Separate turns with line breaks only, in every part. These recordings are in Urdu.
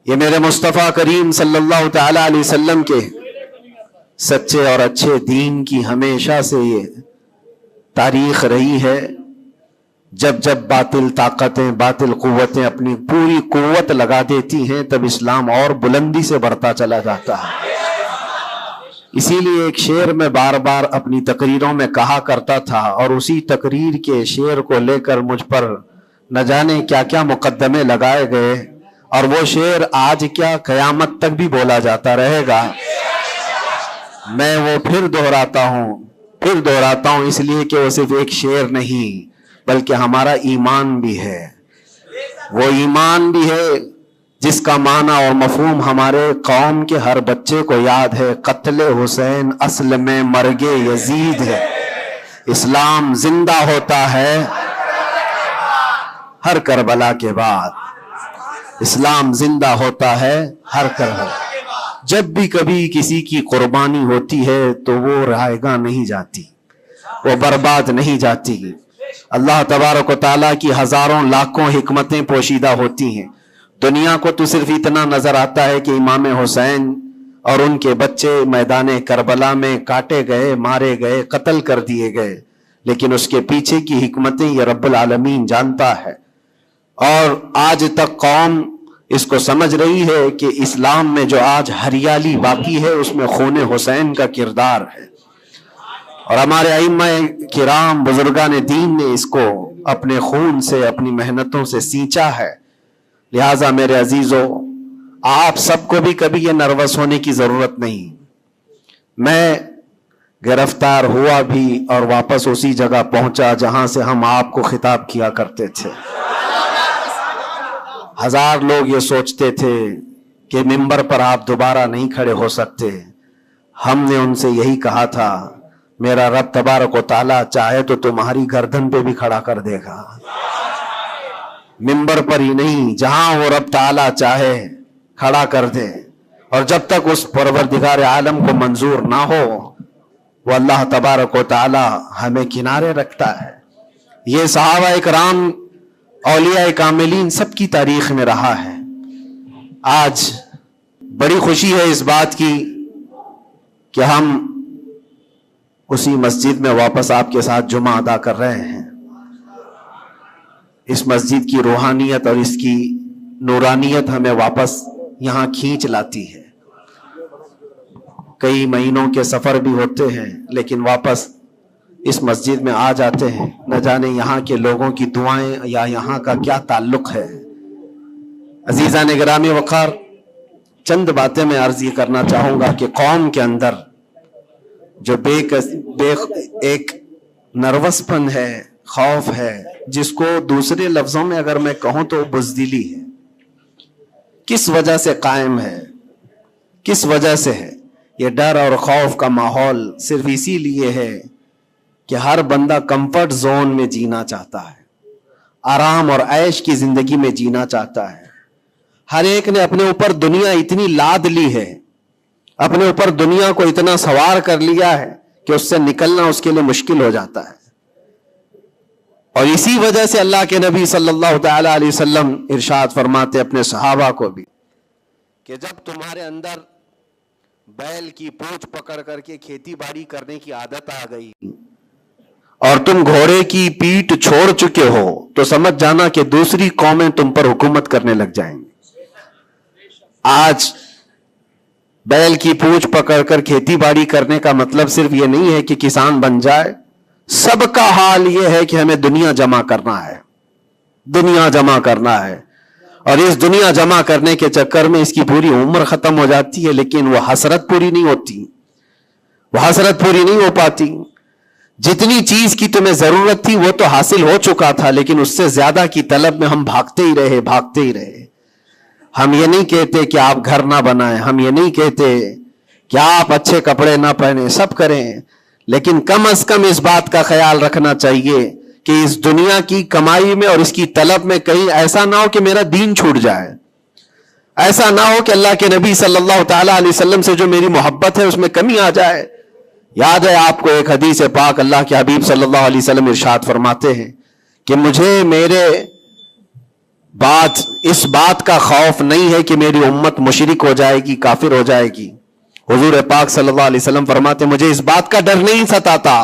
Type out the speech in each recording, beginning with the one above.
یہ میرے مصطفیٰ کریم صلی اللہ تعالی علیہ وسلم کے سچے اور اچھے دین کی ہمیشہ سے یہ تاریخ رہی ہے. جب جب باطل طاقتیں، باطل قوتیں اپنی پوری قوت لگا دیتی ہیں، تب اسلام اور بلندی سے بڑھتا چلا جاتا ہے. اسی لیے ایک شعر میں بار بار اپنی تقریروں میں کہا کرتا تھا، اور اسی تقریر کے شعر کو لے کر مجھ پر نہ جانے کیا کیا مقدمے لگائے گئے، اور وہ شعر آج کیا قیامت تک بھی بولا جاتا رہے گا. میں وہ پھر دہراتا ہوں اس لیے کہ وہ صرف ایک شعر نہیں بلکہ ہمارا ایمان بھی ہے. وہ ایمان بھی ہے جس کا معنی اور مفہوم ہمارے قوم کے ہر بچے کو یاد ہے. قتل حسین اصل میں مرگ یزید ہے. اسلام زندہ ہوتا ہے ہر کربلا کے بعد. اسلام زندہ ہوتا ہے ہر کربلا. جب بھی کبھی کسی کی قربانی ہوتی ہے تو وہ رائے گاہ نہیں جاتی، وہ برباد نہیں جاتی. اللہ تبارک و تعالیٰ کی ہزاروں لاکھوں حکمتیں پوشیدہ ہوتی ہیں. دنیا کو تو صرف اتنا نظر آتا ہے کہ امام حسین اور ان کے بچے میدان کربلا میں کاٹے گئے، مارے گئے، قتل کر دیے گئے، لیکن اس کے پیچھے کی حکمتیں یہ رب العالمین جانتا ہے. اور آج تک قوم اس کو سمجھ رہی ہے کہ اسلام میں جو آج ہریالی باقی ہے اس میں خون حسین کا کردار ہے. اور ہمارے ائمہ کرام بزرگان دین نے اس کو اپنے خون سے، اپنی محنتوں سے سینچا ہے. لہٰذا میرے عزیزو، آپ سب کو بھی کبھی یہ نروس ہونے کی ضرورت نہیں. میں گرفتار ہوا بھی اور واپس اسی جگہ پہنچا جہاں سے ہم آپ کو خطاب کیا کرتے تھے. ہزار لوگ یہ سوچتے تھے کہ ممبر پر آپ دوبارہ نہیں کھڑے ہو سکتے. ہم نے ان سے یہی کہا تھا، میرا رب تبارک و تعالیٰ چاہے تو تمہاری گردن پہ بھی کھڑا کر دے گا. ممبر پر ہی نہیں، جہاں وہ رب تعالیٰ چاہے کھڑا کر دے. اور جب تک اس پروردگار عالم کو منظور نہ ہو، وہ اللہ تبارک و تعالیٰ ہمیں کنارے رکھتا ہے. یہ صحابہ اکرام، اولیاء کاملین سب کی تاریخ میں رہا ہے. آج بڑی خوشی ہے اس بات کی کہ ہم اسی مسجد میں واپس آپ کے ساتھ جمعہ ادا کر رہے ہیں. اس مسجد کی روحانیت اور اس کی نورانیت ہمیں واپس یہاں کھینچ لاتی ہے. کئی مہینوں کے سفر بھی ہوتے ہیں لیکن واپس اس مسجد میں آ جاتے ہیں. نہ جانے یہاں کے لوگوں کی دعائیں یا یہاں کا کیا تعلق ہے. عزیزان گرامی وقار، چند باتیں میں عرض یہ کرنا چاہوں گا کہ قوم کے اندر جو ایک نروس پن ہے، خوف ہے، جس کو دوسرے لفظوں میں اگر میں کہوں تو بزدلی ہے، کس وجہ سے قائم ہے، کس وجہ سے ہے؟ یہ ڈر اور خوف کا ماحول صرف اسی لیے ہے کہ ہر بندہ کمفرٹ زون میں جینا چاہتا ہے، آرام اور عیش کی زندگی میں جینا چاہتا ہے. ہر ایک نے اپنے اوپر دنیا اتنی لاد لی ہے، اپنے اوپر دنیا کو اتنا سوار کر لیا ہے کہ اس سے نکلنا اس کے لیے مشکل ہو جاتا ہے. اور اسی وجہ سے اللہ کے نبی صلی اللہ تعالی علیہ وسلم ارشاد فرماتے اپنے صحابہ کو بھی کہ جب تمہارے اندر بیل کی پونچھ پکڑ کر کے کھیتی باڑی کرنے کی عادت آ گئی اور تم گھوڑے کی پیٹھ چھوڑ چکے ہو تو سمجھ جانا کہ دوسری قومیں تم پر حکومت کرنے لگ جائیں گی. آج بیل کی پونچھ پکڑ کر کھیتی باڑی کرنے کا مطلب صرف یہ نہیں ہے کہ کسان بن جائے. سب کا حال یہ ہے کہ ہمیں دنیا جمع کرنا ہے، دنیا جمع کرنا ہے. اور اس دنیا جمع کرنے کے چکر میں اس کی پوری عمر ختم ہو جاتی ہے لیکن وہ حسرت پوری نہیں ہوتی، وہ حسرت پوری نہیں ہو پاتی. جتنی چیز کی تمہیں ضرورت تھی وہ تو حاصل ہو چکا تھا لیکن اس سے زیادہ کی طلب میں ہم بھاگتے ہی رہے. ہم یہ نہیں کہتے کہ آپ گھر نہ بنائیں، ہم یہ نہیں کہتے کہ آپ اچھے کپڑے نہ پہنیں، سب کریں، لیکن کم از کم اس بات کا خیال رکھنا چاہیے کہ اس دنیا کی کمائی میں اور اس کی طلب میں کہیں ایسا نہ ہو کہ میرا دین چھوٹ جائے. ایسا نہ ہو کہ اللہ کے نبی صلی اللہ تعالیٰ علیہ وسلم سے جو میری محبت ہے اس میں کمی آ جائے. یاد ہے آپ کو ایک حدیث پاک، اللہ کے حبیب صلی اللہ علیہ وسلم ارشاد فرماتے ہیں کہ مجھے میرے اس بات کا خوف نہیں ہے کہ میری امت مشرک ہو جائے گی، کافر ہو جائے گی. حضور پاک صلی اللہ علیہ وسلم فرماتے مجھے اس بات کا ڈر نہیں ستاتا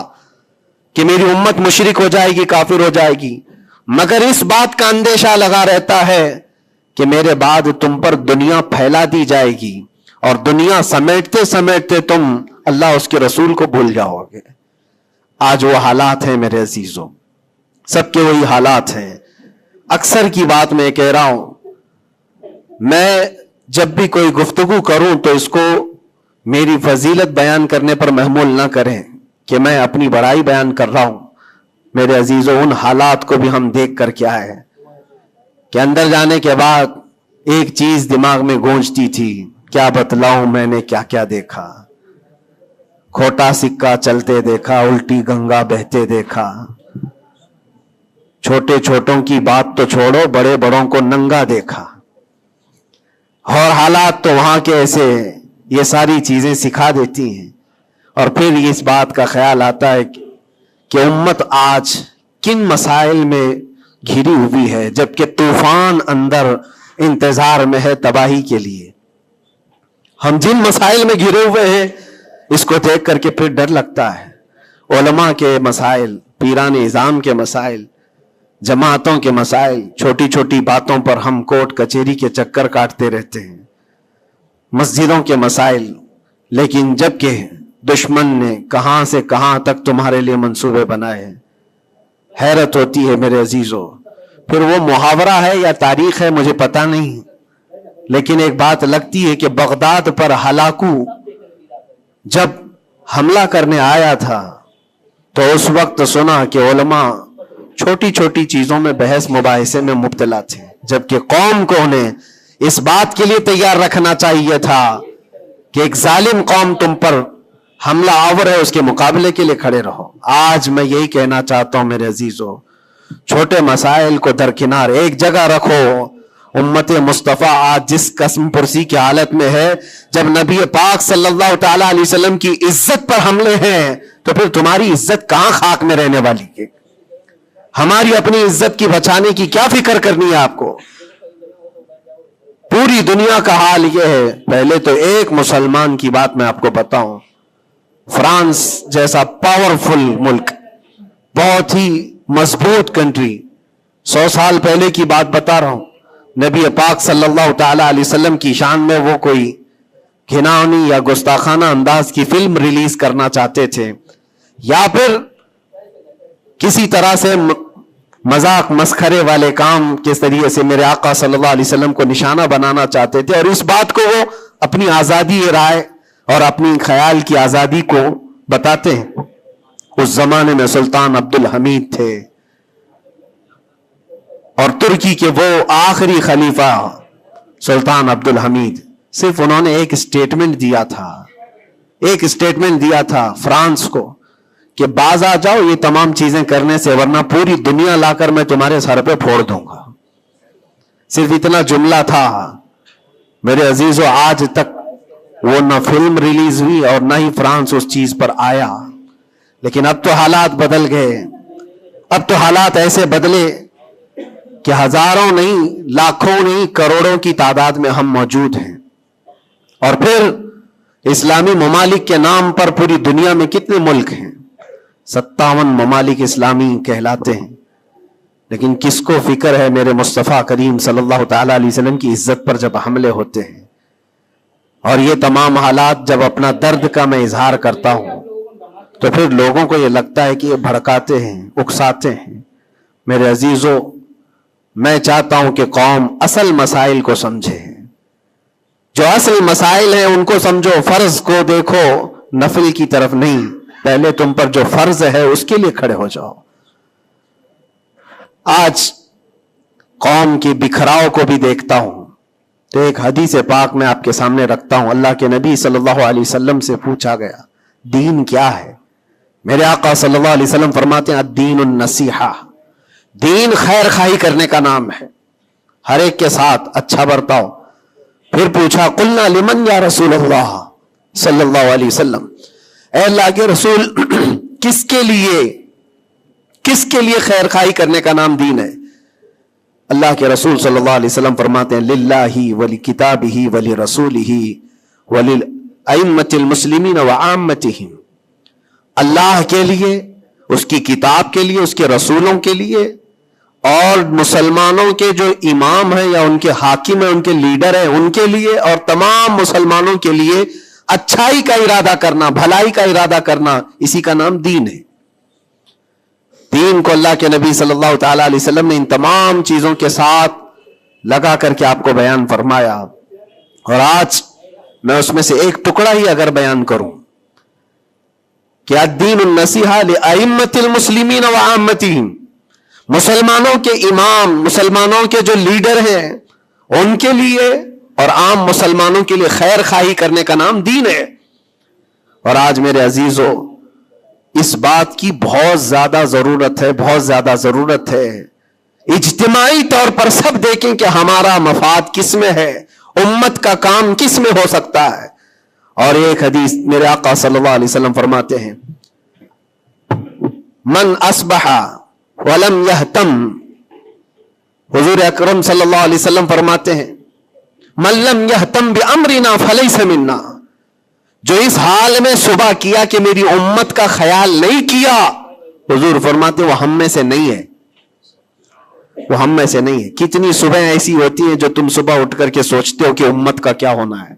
کہ میری امت مشرک ہو جائے گی، کافر ہو جائے گی، مگر اس بات کا اندیشہ لگا رہتا ہے کہ میرے بعد تم پر دنیا پھیلا دی جائے گی اور دنیا سمیٹتے سمیٹتے تم اللہ اس کے رسول کو بھول جاؤ گے. آج وہ حالات ہیں میرے عزیزوں، سب کے وہی حالات ہیں. اکثر کی بات میں کہہ رہا ہوں، میں جب بھی کوئی گفتگو کروں تو اس کو میری فضیلت بیان کرنے پر محمول نہ کریں کہ میں اپنی بڑائی بیان کر رہا ہوں. میرے عزیزوں، ان حالات کو بھی ہم دیکھ کر کے آئے کہ اندر جانے کے بعد ایک چیز دماغ میں گونجتی تھی، کیا بتلاؤں میں نے کیا کیا دیکھا. کھوٹا سکہ چلتے دیکھا، الٹی گنگا بہتے دیکھا. چھوٹے چھوٹوں کی بات تو چھوڑو، بڑے بڑوں کو ننگا دیکھا. اور حالات تو وہاں کے ایسے، یہ ساری چیزیں سکھا دیتی ہیں. اور پھر اس بات کا خیال آتا ہے کہ امت آج کن مسائل میں گھری ہوئی ہے، جبکہ طوفان اندر انتظار میں ہے تباہی کے لیے. ہم جن مسائل میں گھرے ہوئے ہیں اس کو دیکھ کر کے پھر ڈر لگتا ہے. علماء کے مسائل، پیران اعظام کے مسائل، جماعتوں کے مسائل، چھوٹی چھوٹی باتوں پر ہم کورٹ کچہری کے چکر کاٹتے رہتے ہیں. مسجدوں کے مسائل، لیکن جبکہ دشمن نے کہاں سے کہاں تک تمہارے لیے منصوبے بنائے ہیں. حیرت ہوتی ہے میرے عزیزوں. پھر وہ محاورہ ہے یا تاریخ ہے مجھے پتا نہیں، لیکن ایک بات لگتی ہے کہ بغداد پر ہلاکو جب حملہ کرنے آیا تھا تو اس وقت سنا کہ علماء چھوٹی چھوٹی چیزوں میں بحث مباحثے میں مبتلا تھے، جبکہ قوم کو انہیں اس بات کے لیے تیار رکھنا چاہیے تھا کہ ایک ظالم قوم تم پر حملہ آور ہے، اس کے مقابلے کے لیے کھڑے رہو. آج میں یہی کہنا چاہتا ہوں میرے عزیزوں، چھوٹے مسائل کو درکنار ایک جگہ رکھو. امت مصطفیٰ آج جس قسم پرسی کی حالت میں ہے، جب نبی پاک صلی اللہ تعالی علیہ وسلم کی عزت پر حملے ہیں تو پھر تمہاری عزت کہاں خاک میں رہنے والی ہے؟ ہماری اپنی عزت کی بچانے کی کیا فکر کرنی ہے آپ کو؟ پوری دنیا کا حال یہ ہے. پہلے تو ایک مسلمان کی بات میں آپ کو بتاؤں، فرانس جیسا پاورفل ملک، بہت ہی مضبوط کنٹری، 100 سال پہلے کی بات بتا رہا ہوں، نبی پاک صلی اللہ تعالی علیہ وسلم کی شان میں وہ کوئی گھناؤنی یا گستاخانہ انداز کی فلم ریلیز کرنا چاہتے تھے، یا پھر کسی طرح سے مذاق مسخرے والے کام کے ذریعے سے میرے آقا صلی اللہ علیہ وسلم کو نشانہ بنانا چاہتے تھے. اور اس بات کو وہ اپنی آزادی رائے اور اپنی خیال کی آزادی کو بتاتے ہیں. اس زمانے میں سلطان عبد الحمید تھے اور ترکی کے وہ آخری خلیفہ سلطان عبد الحمید. صرف انہوں نے ایک اسٹیٹمنٹ دیا تھا فرانس کو کہ باز آ جاؤ یہ تمام چیزیں کرنے سے، ورنہ پوری دنیا لا کر میں تمہارے سر پہ پھوڑ دوں گا. صرف اتنا جملہ تھا میرے عزیزوں. آج تک وہ نہ فلم ریلیز ہوئی اور نہ ہی فرانس اس چیز پر آیا. لیکن اب تو حالات بدل گئے. اب تو حالات ایسے بدلے کہ ہزاروں نہیں، لاکھوں نہیں، کروڑوں کی تعداد میں ہم موجود ہیں. اور پھر اسلامی ممالک کے نام پر پوری دنیا میں کتنے ملک ہیں؟ 57 ممالک اسلامی کہلاتے ہیں. لیکن کس کو فکر ہے میرے مصطفیٰ کریم صلی اللہ تعالی علیہ وسلم کی عزت پر جب حملے ہوتے ہیں؟ اور یہ تمام حالات جب اپنا درد کا میں اظہار کرتا ہوں تو پھر لوگوں کو یہ لگتا ہے کہ یہ بھڑکاتے ہیں، اکساتے ہیں. میرے عزیزوں، میں چاہتا ہوں کہ قوم اصل مسائل کو سمجھے. جو اصل مسائل ہیں ان کو سمجھو، فرض کو دیکھو، نفل کی طرف نہیں. پہلے تم پر جو فرض ہے اس کے لیے کھڑے ہو جاؤ. آج قوم کی بکھراؤ کو بھی دیکھتا ہوں تو ایک حدیث پاک میں آپ کے سامنے رکھتا ہوں. اللہ کے نبی صلی اللہ علیہ وسلم سے پوچھا گیا دین کیا ہے؟ میرے آقا صلی اللہ علیہ وسلم فرماتے ہیں الدین النصیحہ. دین خیر خواہی کرنے کا نام ہے، ہر ایک کے ساتھ اچھا برتاؤ. پھر پوچھا قلنا لمن یا رسول اللہ صلی اللہ علیہ وسلم، اے اللہ کے رسول کس کے لیے خیر خواہی کرنے کا نام دین ہے؟ اللہ کے رسول صلی اللہ علیہ وسلم فرماتے ہیں للہ ولی کتابہ ولی رسولہ وللائمۃ المسلمین وعامتہم، اللہ کے لیے، اس کی کتاب کے لیے، اس کے رسولوں کے لیے، اور مسلمانوں کے جو امام ہیں یا ان کے حاکم ہیں، ان کے لیڈر ہیں، ان کے لیے، اور تمام مسلمانوں کے لیے اچھائی کا ارادہ کرنا، بھلائی کا ارادہ کرنا، اسی کا نام دین ہے۔ دین کو اللہ کے نبی صلی اللہ تعالی علیہ وسلم نے ان تمام چیزوں کے ساتھ لگا کر کے آپ کو بیان فرمایا، اور آج میں اس میں سے ایک ٹکڑا ہی اگر بیان کروں کہ الدین النصیحہ لأئمۃ المسلمین وعامتہم، مسلمانوں کے امام، مسلمانوں کے جو لیڈر ہیں ان کے لیے اور عام مسلمانوں کے لیے خیر خواہی کرنے کا نام دین ہے۔ اور آج میرے عزیزو اس بات کی بہت زیادہ ضرورت ہے، بہت زیادہ ضرورت ہے۔ اجتماعی طور پر سب دیکھیں کہ ہمارا مفاد کس میں ہے، امت کا کام کس میں ہو سکتا ہے۔ اور ایک حدیث میرے آقا صلی اللہ علیہ وسلم فرماتے ہیں من اصبح ولم یہتم، حضور اکرم صلی اللہ علیہ وسلم فرماتے ہیں من لم یہتم بامرنا فلیس منا، جو اس حال میں صبح کیا کہ میری امت کا خیال نہیں کیا، حضور فرماتے وہ ہم میں سے نہیں ہے، وہ ہم میں سے نہیں ہے۔ کتنی صبح ایسی ہوتی ہیں جو تم صبح اٹھ کر کے سوچتے ہو کہ امت کا کیا ہونا ہے۔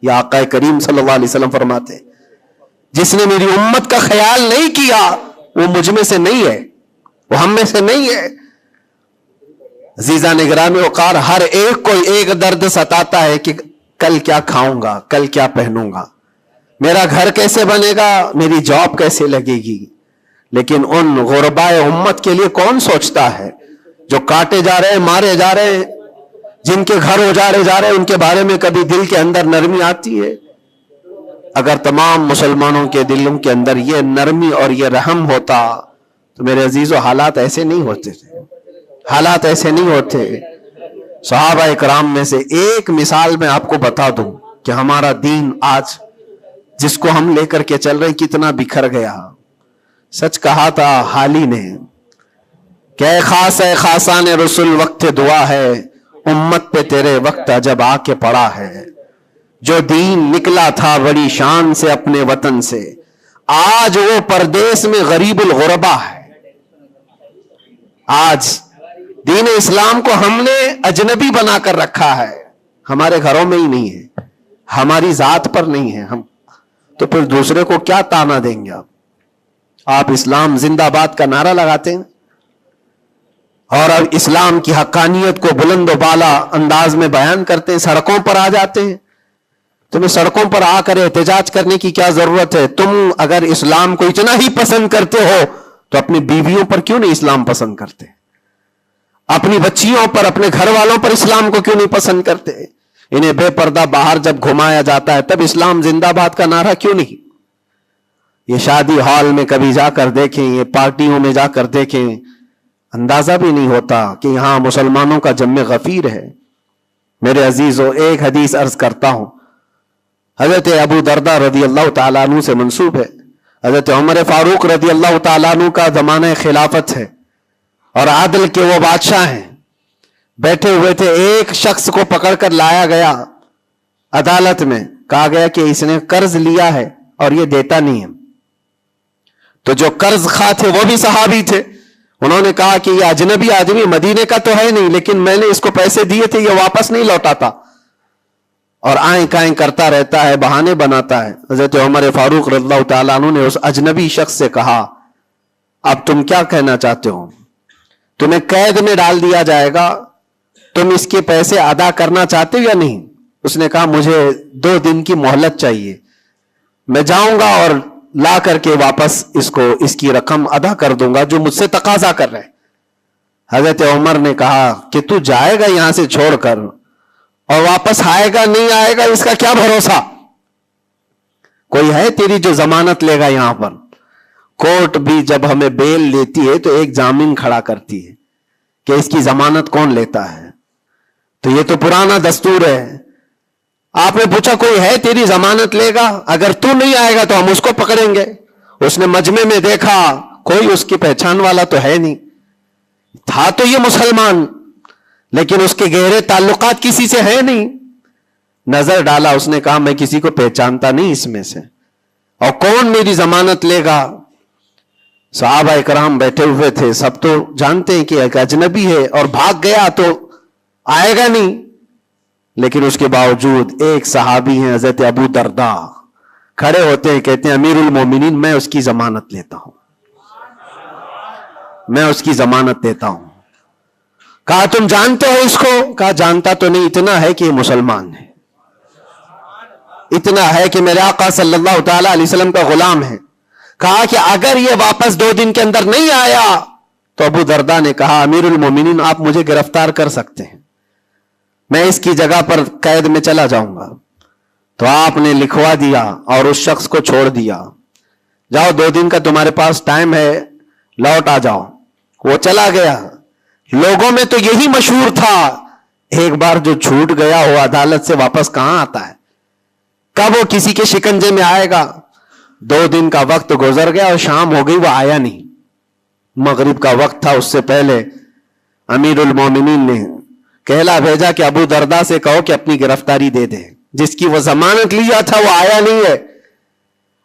یا آقا کریم صلی اللہ علیہ وسلم فرماتے ہیں جس نے میری امت کا خیال نہیں کیا وہ مجھ میں سے نہیں ہے، وہ ہم میں سے نہیں ہے۔ عزیزان گرامی وقار، ہر ایک کو ایک درد ستاتا ہے کہ کل کیا کھاؤں گا، کل کیا پہنوں گا، میرا گھر کیسے بنے گا، میری جاب کیسے لگے گی۔ لیکن ان غربائے امت کے لیے کون سوچتا ہے جو کاٹے جا رہے ہیں، مارے جا رہے ہیں، جن کے گھر اجاڑے جا رہے ہیں، ان کے بارے میں کبھی دل کے اندر نرمی آتی ہے؟ اگر تمام مسلمانوں کے دلوں کے اندر یہ نرمی اور یہ رحم ہوتا تو میرے عزیزو حالات ایسے نہیں ہوتے تھے، حالات ایسے نہیں ہوتے۔ صحابہ اکرام میں سے ایک مثال میں آپ کو بتا دوں کہ ہمارا دین آج جس کو ہم لے کر کے چل رہے کتنا بکھر گیا۔ سچ کہا تھا حالی نے کہ اے خاص ہے خاصان رسول وقت دعا ہے، امت پہ تیرے وقت عجب آ کے پڑا ہے۔ جو دین نکلا تھا بڑی شان سے اپنے وطن سے، آج وہ پردیس میں غریب الغربا ہے۔ آج دین اسلام کو ہم نے اجنبی بنا کر رکھا ہے، ہمارے گھروں میں ہی نہیں ہے، ہماری ذات پر نہیں ہے، ہم تو پھر دوسرے کو کیا تانا دیں گے؟ آپ اسلام زندہ باد کا نعرہ لگاتے ہیں اور اب اسلام کی حقانیت کو بلند و بالا انداز میں بیان کرتے ہیں، سڑکوں پر آ جاتے ہیں۔ تمہیں سڑکوں پر آ کر احتجاج کرنے کی کیا ضرورت ہے؟ تم اگر اسلام کو اتنا ہی پسند کرتے ہو تو اپنی بیویوں پر کیوں نہیں اسلام پسند کرتے؟ اپنی بچیوں پر، اپنے گھر والوں پر اسلام کو کیوں نہیں پسند کرتے؟ انہیں بے پردہ باہر جب گھمایا جاتا ہے تب اسلام زندہ باد کا نعرہ کیوں نہیں؟ یہ شادی ہال میں کبھی جا کر دیکھیں، یہ پارٹیوں میں جا کر دیکھیں، اندازہ بھی نہیں ہوتا کہ یہاں مسلمانوں کا جم غفیر ہے۔ میرے عزیزو، ایک حدیث عرض کرتا ہوں، حضرت ابو دردہ رضی اللہ تعالیٰ عنہ سے منسوب ہے۔ حضرت عمر فاروق رضی اللہ تعالیٰ عنہ کا زمانہ خلافت ہے اور عادل کے وہ بادشاہ ہیں، بیٹھے ہوئے تھے، ایک شخص کو پکڑ کر لایا گیا عدالت میں، کہا گیا کہ اس نے قرض لیا ہے اور یہ دیتا نہیں ہے۔ تو جو قرض خواہ تھے وہ بھی صحابی تھے، انہوں نے کہا کہ یہ اجنبی آدمی مدینے کا تو ہے نہیں، لیکن میں نے اس کو پیسے دیے تھے، یہ واپس نہیں لوٹاتا اور آئیں کائیں کرتا رہتا ہے، بہانے بناتا ہے۔ حضرت عمر فاروق رضی اللہ تعالیٰ عنہ نے اس اجنبی شخص سے کہا اب تم کیا کہنا چاہتے ہو؟ تمہیں قید میں ڈال دیا جائے گا، تم اس کے پیسے ادا کرنا چاہتے ہو یا نہیں؟ اس نے کہا مجھے 2 دن کی مہلت چاہیے، میں جاؤں گا اور لا کر کے واپس اس کی رقم ادا کر دوں گا جو مجھ سے تقاضا کر رہے۔ حضرت عمر نے کہا کہ تو جائے گا یہاں سے چھوڑ کر اور واپس آئے گا نہیں آئے گا اس کا کیا بھروسہ؟ کوئی ہے تیری جو ضمانت لے گا؟ یہاں پر کورٹ بھی جب ہمیں بیل لیتی ہے تو ایک ضامن کھڑا کرتی ہے کہ اس کی ضمانت کون لیتا ہے، تو یہ تو پرانا دستور ہے۔ آپ نے پوچھا کوئی ہے تیری ضمانت لے گا؟ اگر تو نہیں آئے گا تو ہم اس کو پکڑیں گے۔ اس نے مجمع میں دیکھا کوئی اس کی پہچان والا تو ہے نہیں، تھا تو یہ مسلمان، لیکن اس کے گہرے تعلقات کسی سے ہے نہیں. نظر ڈالا، اس نے کہا میں کسی کو پہچانتا نہیں اس میں سے، اور کون میری ضمانت لے گا؟ صحابہ اکرام بیٹھے ہوئے تھے، سب تو جانتے ہیں کہ ایک اجنبی ہے، اور بھاگ گیا تو آئے گا نہیں. لیکن اس کے باوجود ایک صحابی ہیں حضرت ابو درداء، کھڑے ہوتے ہیں، کہتے ہیں امیر المومنین میں اس کی ضمانت لیتا ہوں، میں اس کی ضمانت دیتا ہوں. کہا تم جانتے ہو اس کو؟ کہا جانتا تو نہیں، اتنا ہے کہ یہ مسلمان ہے، اتنا ہے کہ میرے آقا صلی اللہ تعالی علیہ وسلم کا غلام ہے. کہا کہ اگر یہ واپس 2 دن کے اندر نہیں آیا تو ابو درداء نے کہا امیر المومنین آپ مجھے گرفتار کر سکتے ہیں، میں اس کی جگہ پر قید میں چلا جاؤں گا. تو آپ نے لکھوا دیا اور اس شخص کو چھوڑ دیا، جاؤ 2 دن کا تمہارے پاس ٹائم ہے، لوٹ آ جاؤ. وہ چلا گیا. لوگوں میں تو یہی مشہور تھا، ایک بار جو چھوٹ گیا وہ عدالت سے واپس کہاں آتا ہے؟ کب وہ کسی کے شکنجے میں آئے گا؟ 2 دن کا وقت گزر گیا اور شام ہو گئی، وہ آیا نہیں. مغرب کا وقت تھا، اس سے پہلے امیر المومنین نے کہلا بھیجا کہ ابو درداء سے کہو کہ اپنی گرفتاری دے دے. جس کی وہ ضمانت لیا تھا وہ آیا نہیں ہے.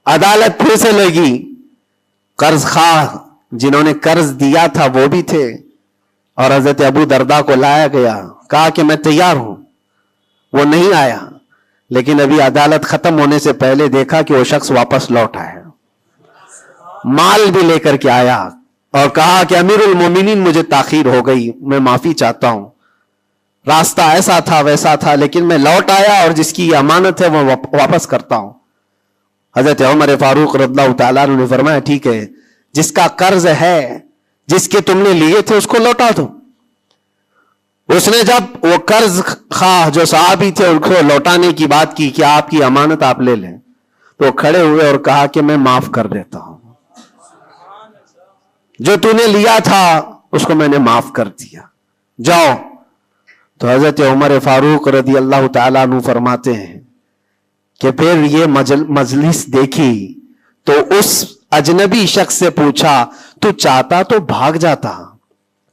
عدالت پھر سے لگی. قرض خواہ جنہوں نے قرض دیا تھا وہ بھی تھے، اور حضرت ابو درداء کو لایا گیا. کہا کہ میں تیار ہوں. وہ نہیں آیا، لیکن ابھی عدالت ختم ہونے سے پہلے دیکھا کہ وہ شخص واپس لوٹ آیا، مال بھی لے کر کے آیا، اور کہا کہ امیر المومنین مجھے تاخیر ہو گئی، میں معافی چاہتا ہوں، راستہ ایسا تھا ویسا تھا، لیکن میں لوٹ آیا اور جس کی امانت ہے وہ واپس کرتا ہوں. حضرت عمر فاروق رضی اللہ تعالیٰ عنہ نے فرمایا ٹھیک ہے، جس کا قرض ہے، جس کے تم نے لیے تھے اس کو لوٹا دو. اس نے جب وہ قرض خواہ جو صحابی تھے ان کو لوٹانے کی بات کی کہ آپ کی امانت آپ لے لیں، تو وہ کھڑے ہوئے اور کہا کہ میں معاف کر دیتا ہوں، جو تو نے لیا تھا اس کو میں نے معاف کر دیا، جاؤ. تو حضرت عمر فاروق رضی اللہ تعالیٰ عنہ فرماتے ہیں کہ پھر یہ مجلس دیکھی تو اس اجنبی شخص سے پوچھا تو چاہتا تو بھاگ جاتا،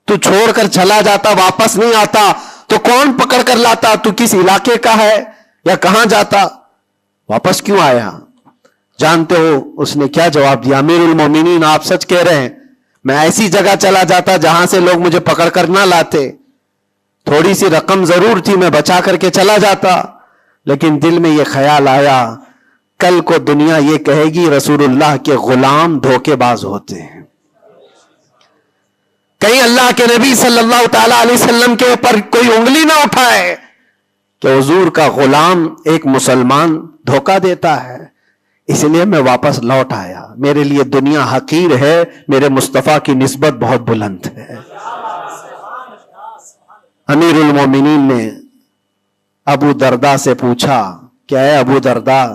تو چھوڑ کر چلا جاتا، واپس نہیں آتا تو کون پکڑ کر لاتا؟ تو کس علاقے کا ہے یا کہاں جاتا؟ واپس کیوں آیا؟ جانتے ہو اس نے کیا جواب دیا؟ امیر المومنین آپ سچ کہہ رہے ہیں، میں ایسی جگہ چلا جاتا جہاں سے لوگ مجھے پکڑ کر نہ لاتے، تھوڑی سی رقم ضرور تھی، میں بچا کر کے چلا جاتا، لیکن دل میں یہ خیال آیا کل کو دنیا یہ کہے گی رسول اللہ کے غلام دھوکے باز ہوتے ہیں، کہیں اللہ کے نبی صلی اللہ تعالی علیہ وسلم کے اوپر کوئی انگلی نہ اٹھائے کہ حضور کا غلام ایک مسلمان دھوکہ دیتا ہے. اس لیے میں واپس لوٹ آیا. میرے لیے دنیا حقیر ہے، میرے مصطفیٰ کی نسبت بہت بلند ہے. امیر المومنین نے ابو درداء سے پوچھا کہ اے ابو درداء،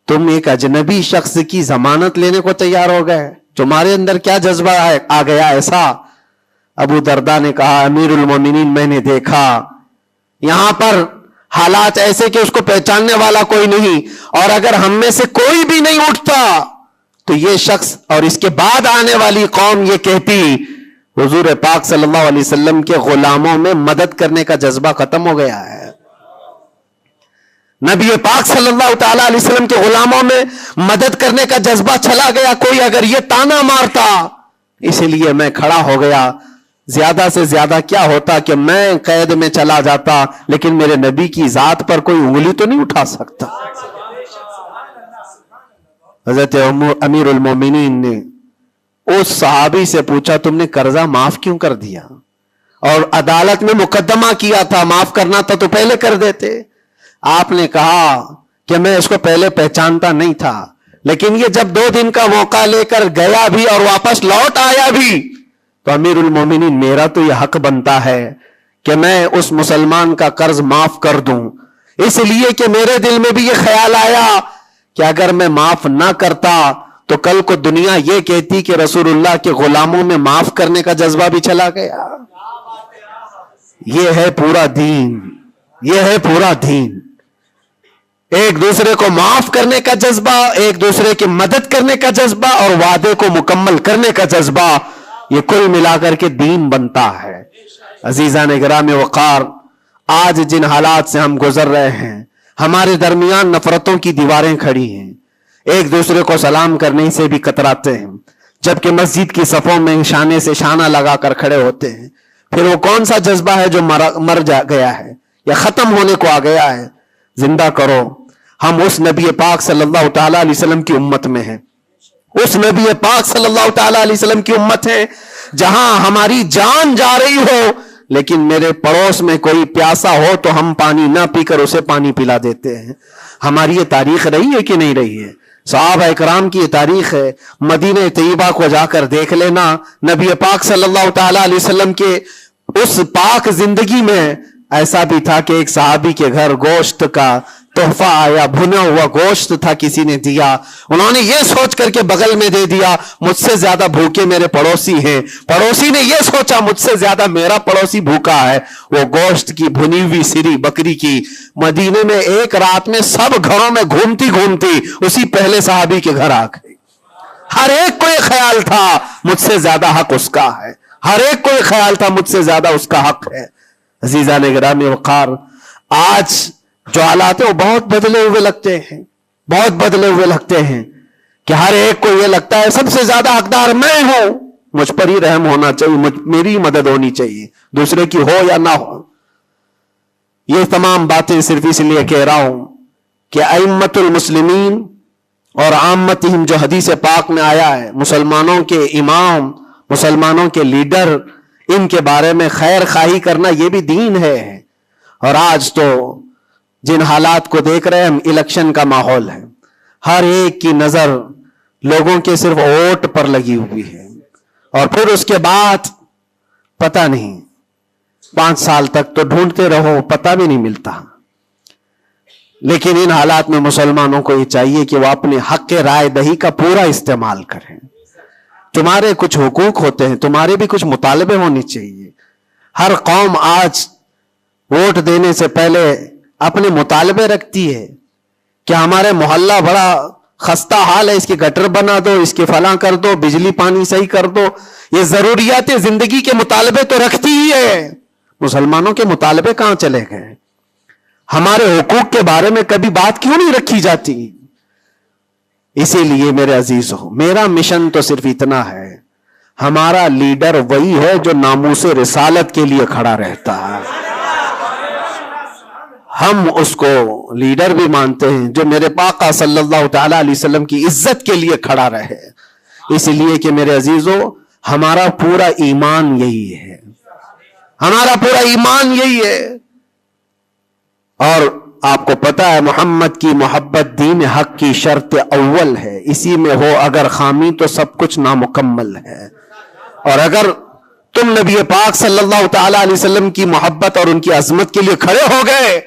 تم ایک اجنبی شخص کی ضمانت لینے کو تیار ہو گئے، تمہارے اندر کیا جذبہ آ گیا ایسا؟ ابو درداء نے کہا امیر المومنین میں نے دیکھا یہاں پر حالات ایسے کہ اس کو پہچاننے والا کوئی نہیں، اور اگر ہم میں سے کوئی بھی نہیں اٹھتا تو یہ شخص اور اس کے بعد آنے والی قوم یہ کہتی حضور پاک صلی اللہ علیہ وسلم کے غلاموں میں مدد کرنے کا جذبہ ختم ہو گیا ہے، نبی پاک صلی اللہ تعالی علیہ وسلم کے غلاموں میں مدد کرنے کا جذبہ چلا گیا. کوئی اگر یہ تانا مارتا، اس لیے میں کھڑا ہو گیا. زیادہ سے زیادہ کیا ہوتا کہ میں قید میں چلا جاتا، لیکن میرے نبی کی ذات پر کوئی انگلی تو نہیں اٹھا سکتا. حضرت امیر المومنین نے اس صحابی سے پوچھا تم نے قرضہ معاف کیوں کر دیا؟ اور عدالت میں مقدمہ کیا تھا، معاف کرنا تھا تو پہلے کر دیتے. آپ نے کہا کہ میں اس کو پہلے پہچانتا نہیں تھا، لیکن یہ جب 2 دن کا موقع لے کر گیا بھی اور واپس لوٹ آیا بھی تو امیر المومنین میرا تو یہ حق بنتا ہے کہ میں اس مسلمان کا قرض معاف کر دوں. اس لیے کہ میرے دل میں بھی یہ خیال آیا کہ اگر میں معاف نہ کرتا تو کل کو دنیا یہ کہتی کہ رسول اللہ کے غلاموں میں معاف کرنے کا جذبہ بھی چلا گیا. یہ ہے پورا دین، یہ ہے پورا دین. ایک دوسرے کو معاف کرنے کا جذبہ، ایک دوسرے کی مدد کرنے کا جذبہ، اور وعدے کو مکمل کرنے کا جذبہ. یہ کل ملا کر کے دین بنتا ہے۔ عزیزان گرامی وقار، آج جن حالات سے ہم گزر رہے ہیں، ہمارے درمیان نفرتوں کی دیواریں کھڑی ہیں، ایک دوسرے کو سلام کرنے سے بھی کتراتے ہیں، جبکہ مسجد کی صفوں میں شانے سے شانہ لگا کر کھڑے ہوتے ہیں۔ پھر وہ کون سا جذبہ ہے جو مر گیا ہے یا ختم ہونے کو آ گیا ہے؟ زندہ کرو۔ ہم اس نبی پاک صلی اللہ تعالی علیہ وسلم کی امت میں ہیں، اس نبی پاک صلی اللہ تعالی علیہ وسلم کی امت ہے جہاں ہماری جان جا رہی ہو لیکن میرے پڑوس میں کوئی پیاسا ہو تو ہم پانی نہ پی کر اسے پانی پلا دیتے ہیں۔ ہماری یہ تاریخ رہی ہے کہ نہیں رہی ہے؟ صحابہ اکرام کی یہ تاریخ ہے۔ مدینہ طیبہ کو جا کر دیکھ لینا، نبی پاک صلی اللہ تعالی علیہ وسلم کے اس پاک زندگی میں ایسا بھی تھا کہ ایک صحابی کے گھر گوشت کا تحفہ آیا، بھنا ہوا گوشت تھا، کسی نے دیا، انہوں نے یہ سوچ کر کے بغل میں دے دیا مجھ سے زیادہ بھوکے میرے پڑوسی ہیں، پڑوسی نے یہ سوچا مجھ سے زیادہ میرا پڑوسی بھوکا ہے، وہ گوشت کی بھنی ہوئی سری بکری کی مدینے میں ایک رات میں سب گھروں میں گھومتی گھومتی اسی پہلے صحابی کے گھر آ گئی۔ ہر ایک کو یہ خیال تھا مجھ سے زیادہ حق اس کا ہے، ہر ایک کو یہ خیال تھا مجھ سے زیادہ اس کا حق ہے۔ عزیزان گرامی وقار، آج جو حالات ہیں وہ بہت بدلے ہوئے لگتے ہیں، بہت بدلے ہوئے لگتے ہیں کہ ہر ایک کو یہ لگتا ہے سب سے زیادہ حقدار میں ہوں، مجھ پر ہی رحم ہونا چاہیے، میری مدد ہونی چاہیے، دوسرے کی ہو یا نہ ہو۔ یہ تمام باتیں صرف اس لیے کہہ رہا ہوں کہ ائمۃ المسلمین اور عامتہم جو حدیث پاک میں آیا ہے، مسلمانوں کے امام، مسلمانوں کے لیڈر، ان کے بارے میں خیر خواہی کرنا یہ بھی دین ہے۔ اور آج تو جن حالات کو دیکھ رہے ہیں ہم، الیکشن کا ماحول ہے، ہر ایک کی نظر لوگوں کے صرف ووٹ پر لگی ہوئی ہے، اور پھر اس کے بعد پتہ نہیں 5 سال تک تو ڈھونڈتے رہو، پتہ بھی نہیں ملتا۔ لیکن ان حالات میں مسلمانوں کو یہ چاہیے کہ وہ اپنے حق رائے دہی کا پورا استعمال کریں۔ تمہارے کچھ حقوق ہوتے ہیں، تمہارے بھی کچھ مطالبے ہونے چاہیے۔ ہر قوم آج ووٹ دینے سے پہلے اپنے مطالبے رکھتی ہے کہ ہمارے محلہ بڑا خستہ حال ہے، اس کی گٹر بنا دو، اس کے فلاں کر دو، بجلی پانی صحیح کر دو۔ یہ ضروریات زندگی کے مطالبے تو رکھتی ہی ہے، مسلمانوں کے مطالبے کہاں چلے گئے؟ ہمارے حقوق کے بارے میں کبھی بات کیوں نہیں رکھی جاتی؟ اسی لیے میرے عزیزو، میرا مشن تو صرف اتنا ہے، ہمارا لیڈر وہی ہے جو ناموس رسالت کے لیے کھڑا رہتا ہے۔ ہم اس کو لیڈر بھی مانتے ہیں جو میرے آقا صلی اللہ تعالی علیہ وسلم کی عزت کے لیے کھڑا رہے، اس لیے کہ میرے عزیزو ہمارا پورا ایمان یہی ہے، ہمارا پورا ایمان یہی ہے۔ اور آپ کو پتا ہے محمد کی محبت دین حق کی شرط اول ہے، اسی میں ہو اگر خامی تو سب کچھ نامکمل ہے۔ اور اگر تم نبی پاک صلی اللہ تعالی علیہ وسلم کی محبت اور ان کی عظمت کے لیے کھڑے ہو گئے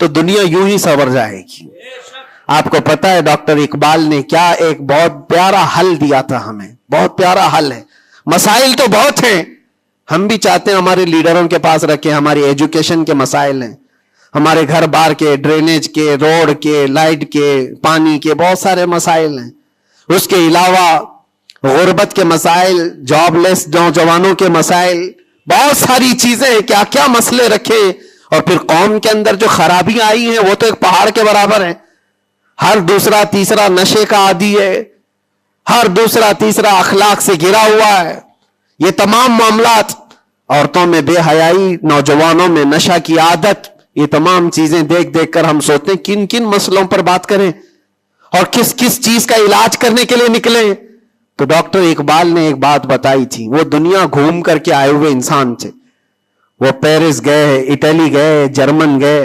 تو دنیا یوں ہی سنور جائے گی۔ آپ کو پتا ہے ڈاکٹر اقبال نے کیا ایک بہت پیارا حل دیا تھا ہمیں، بہت پیارا حل ہے۔ مسائل تو بہت ہیں، ہم بھی چاہتے ہیں ہمارے لیڈروں کے پاس رکھیں، ہماری ایجوکیشن کے مسائل ہیں، ہمارے گھر بار کے، ڈرینیج کے، روڈ کے، لائٹ کے، پانی کے، بہت سارے مسائل ہیں۔ اس کے علاوہ غربت کے مسائل، جاب لیس نوجوانوں کے مسائل، بہت ساری چیزیں ہیں، کیا کیا مسئلے رکھے۔ اور پھر قوم کے اندر جو خرابیاں آئی ہیں وہ تو ایک پہاڑ کے برابر ہیں، ہر دوسرا تیسرا نشے کا عادی ہے، ہر دوسرا تیسرا اخلاق سے گرا ہوا ہے۔ یہ تمام معاملات، عورتوں میں بے حیائی، نوجوانوں میں نشہ کی عادت، یہ تمام چیزیں دیکھ دیکھ کر ہم سوچتے ہیں کن کن مسئلوں پر بات کریں اور کس کس چیز کا علاج کرنے کے لیے نکلیں۔ تو ڈاکٹر اقبال نے ایک بات بتائی تھی، وہ دنیا گھوم کر کے آئے ہوئے انسان تھے، وہ پیرس گئے، اٹلی گئے، جرمن گئے،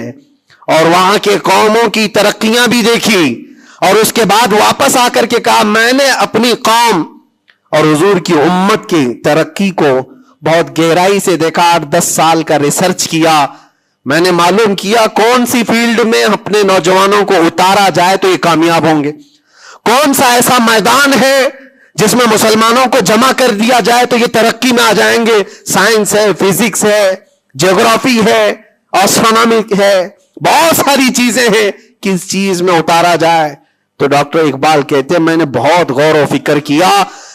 اور وہاں کے قوموں کی ترقیاں بھی دیکھی، اور اس کے بعد واپس آ کر کے کہا میں نے اپنی قوم اور حضور کی امت کی ترقی کو بہت گہرائی سے دیکھا، 8-10 سال کا ریسرچ کیا، میں نے معلوم کیا کون سی فیلڈ میں اپنے نوجوانوں کو اتارا جائے تو یہ کامیاب ہوں گے، کون سا ایسا میدان ہے جس میں مسلمانوں کو جمع کر دیا جائے تو یہ ترقی میں آ جائیں گے۔ سائنس ہے، فزکس ہے، جغرافی ہے، اسٹرونومی ہے، بہت ساری چیزیں ہیں، کس چیز میں اتارا جائے؟ تو ڈاکٹر اقبال کہتے ہیں میں نے بہت غور و فکر کیا،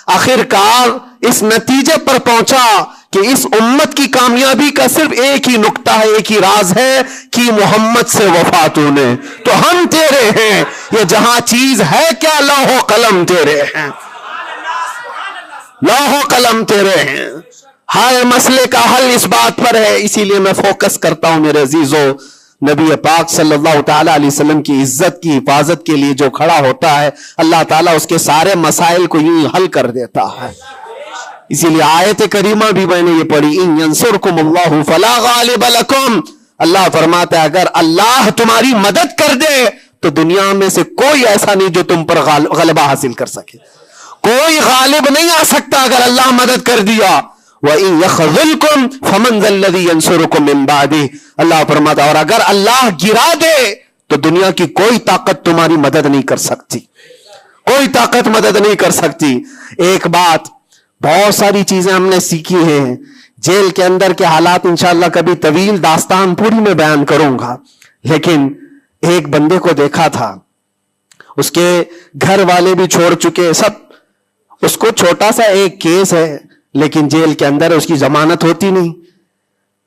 آخر کار اس نتیجے پر پہنچا کہ اس امت کی کامیابی کا صرف ایک ہی نقطہ ہے، ایک ہی راز ہے کہ محمد سے وفا تو نے، تو ہم تیرے ہیں، یہ جہاں چیز ہے کیا، لوح و قلم تیرے ہیں، لوح و قلم تیرے ہیں۔ ہر مسئلے کا حل اس بات پر ہے۔ اسی لیے میں فوکس کرتا ہوں میرے عزیزو، نبی پاک صلی اللہ تعالیٰ علیہ وسلم کی عزت کی حفاظت کے لیے جو کھڑا ہوتا ہے، اللہ تعالیٰ اس کے سارے مسائل کو یوں حل کر دیتا ہے۔ اسی لیے آیت کریمہ بھی میں نے یہ پڑھی، ان ینصرکم اللہ فلا غالب لکم، اللہ فرماتا ہے اگر اللہ تمہاری مدد کر دے تو دنیا میں سے کوئی ایسا نہیں جو تم پر غلبہ حاصل کر سکے، کوئی غالب نہیں آ سکتا اگر اللہ مدد کر دیا۔ وَإِن يَخْذُلْكُمْ فَمَنْ ذَا الَّذِي يَنْصُرُكُمْ مِنْ بَعْدِهِ، اللہ فرماتا اور اگر اللہ گرا دے تو دنیا کی کوئی طاقت تمہاری مدد نہیں کر سکتی، کوئی طاقت مدد نہیں کر سکتی۔ ایک بات، بہت ساری چیزیں ہم نے سیکھی ہیں جیل کے اندر کے حالات، انشاءاللہ کبھی طویل داستان پوری میں بیان کروں گا، لیکن ایک بندے کو دیکھا تھا، اس کے گھر والے بھی چھوڑ چکے سب، اس کو چھوٹا سا ایک کیس ہے لیکن جیل کے اندر اس کی ضمانت ہوتی نہیں،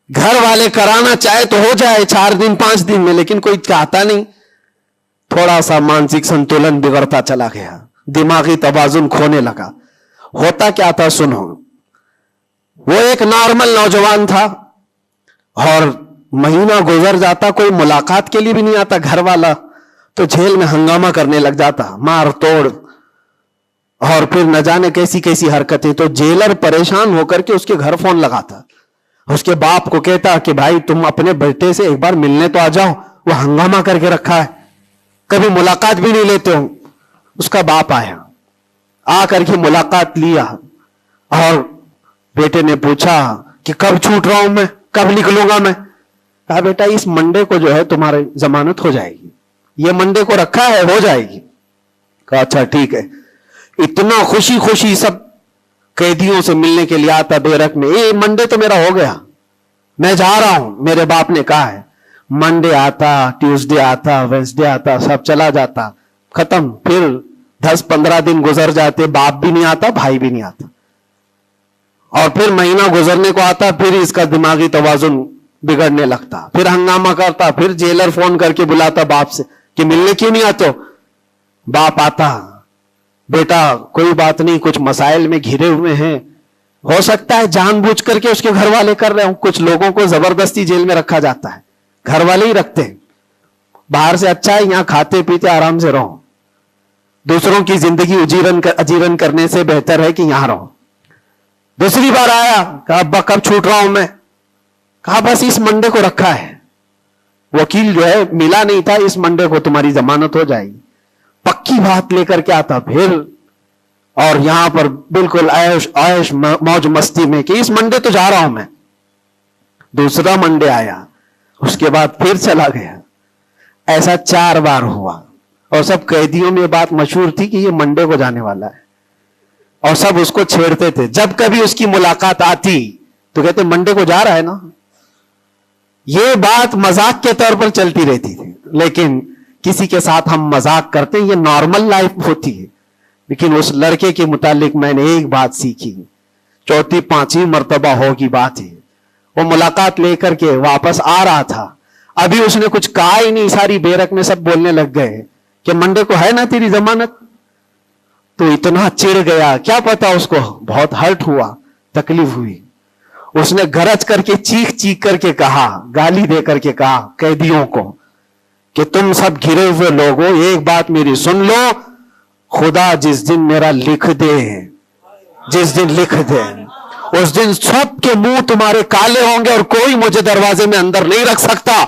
گھر والے کرانا چاہے تو ہو جائے 4 دن 5 دن میں، لیکن کوئی چاہتا نہیں۔ تھوڑا سا مانسک سنتولن بگڑتا چلا گیا، دماغی توازن کھونے لگا۔ ہوتا کیا تھا سنو، وہ ایک نارمل نوجوان تھا اور مہینہ گزر جاتا کوئی ملاقات کے لیے بھی نہیں آتا گھر والا، تو جیل میں ہنگامہ کرنے لگ جاتا، مار توڑ، اور پھر نہ جانے کیسی کیسی حرکتیں۔ تو جیلر پریشان ہو کر کے اس کے گھر فون لگاتا، اس کے باپ کو کہتا کہ بھائی تم اپنے بیٹے سے ایک بار ملنے تو آ جاؤ، وہ ہنگامہ کر کے رکھا ہے، کبھی ملاقات بھی نہیں لیتے ہو۔ اس کا باپ آیا، آ کر کے ملاقات لیا، اور بیٹے نے پوچھا کہ کب چھوٹ رہا ہوں میں، کب نکلوں گا میں؟ کہا بیٹا اس منڈے کو جو ہے تمہاری ضمانت ہو جائے گی، یہ منڈے کو رکھا ہے، ہو جائے گی۔ کہا اچھا ٹھیک ہے۔ اتنا خوشی خوشی سب قیدیوں سے ملنے کے لیے آتا بیرک میں، اے منڈے تو میرا ہو گیا، میں جا رہا ہوں، میرے باپ نے کہا ہے۔ منڈے آتا، ٹیوزڈے آتا، وینسڈے آتا، سب چلا جاتا، ختم۔ پھر 10-15 دن گزر جاتے، باپ بھی نہیں آتا، بھائی بھی نہیں آتا، اور پھر مہینہ گزرنے کو آتا، پھر اس کا دماغی توازن بگڑنے لگتا، پھر ہنگامہ کرتا، پھر جیلر فون کر کے بلاتا باپ سے کہ ملنے کیوں نہیں آتے ہو؟ باپ آتا، بیٹا کوئی بات نہیں، کچھ مسائل میں گھرے ہوئے ہیں، ہو سکتا ہے جان بوجھ کر کے اس کے گھر والے کر رہے ہوں، کچھ لوگوں کو زبردستی جیل میں رکھا جاتا ہے، گھر والے ہی رکھتے ہیں، باہر سے اچھا ہے یہاں کھاتے پیتے آرام سے رہو، دوسروں کی زندگی اجیرن کرنے سے بہتر ہے کہ یہاں رہو۔ دوسری بار آیا، کہا ابا کب چھوٹ رہا ہوں میں؟ کہا بس اس منڈے کو رکھا ہے، وکیل جو ہے ملا نہیں تھا، اس منڈے کو تمہاری ضمانت ہو جائے گی۔ پکی بات لے کر کے آتا پھر، اور یہاں پر بالکل عیش موج مستی میں کہ اس منڈے تو جا رہا ہوں میں۔ دوسرا منڈے آیا، اس کے بعد پھر چلا گیا، ایسا 4 بار ہوا، اور سب قیدیوں میں بات مشہور تھی کہ یہ منڈے کو جانے والا ہے، اور سب اس کو چھیڑتے تھے۔ جب کبھی اس کی ملاقات آتی تو کہتے منڈے کو جا رہا ہے نا، یہ بات مذاق کے طور پر چلتی رہتی تھی، لیکن کسی کے ساتھ ہم مذاق کرتے ہیں، یہ نارمل لائف ہوتی ہے۔ لیکن اس لڑکے کے متعلق میں نے ایک بات سیکھی، 4-5 مرتبہ ہوگی بات ہے، وہ ملاقات لے کر کے واپس آ رہا تھا، ابھی اس نے کچھ کہا ہی نہیں، ساری بیرک میں سب بولنے لگ گئے کہ منڈے کو ہے نا تیری ضمانت؟ تو اتنا چڑ گیا، کیا پتا اس کو بہت ہرٹ ہوا، تکلیف ہوئی، اس نے گرج کر کے چیخ چیخ کر کے کہا، گالی دے کر کے کہا قیدیوں کو کہ تم سب گھرے ہوئے لوگوں ایک بات میری سن لو، خدا جس دن میرا لکھ دے، جس دن لکھ دے، اس دن سب کے منہ تمہارے کالے ہوں گے اور کوئی مجھے دروازے میں اندر نہیں رکھ سکتا۔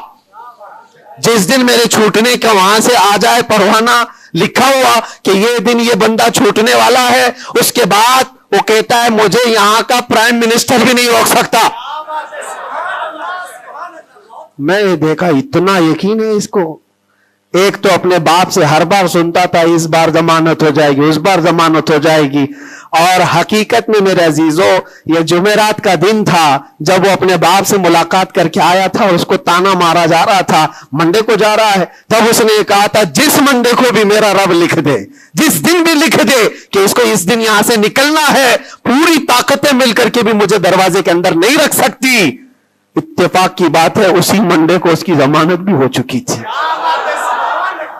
جس دن میرے چھوٹنے کا وہاں سے آ جائے پروانہ لکھا ہوا کہ یہ دن یہ بندہ چھوٹنے والا ہے، اس کے بعد وہ کہتا ہے مجھے یہاں کا پرائم منسٹر بھی نہیں روک سکتا۔ میں دیکھا اتنا یقین ہے اس کو ایک تو اپنے باپ سے ہر بار سنتا تھا اس بار ضمانت ہو جائے گی، اس بار ضمانت ہو جائے گی، اور حقیقت میں میرے عزیزوں یہ جمعرات کا دن تھا جب وہ اپنے باپ سے ملاقات کر کے آیا تھا اور اس کو تانا مارا جا رہا تھا، منڈے کو جا رہا ہے، تب اس نے کہا تھا جس منڈے کو بھی میرا رب لکھ دے، جس دن بھی لکھ دے کہ اس کو اس دن یہاں سے نکلنا ہے، پوری طاقتیں مل کر کے بھی مجھے دروازے کے اندر نہیں رکھ سکتی۔ اتفاق کی بات ہے اسی منڈے کو اس کی ضمانت بھی ہو چکی تھی،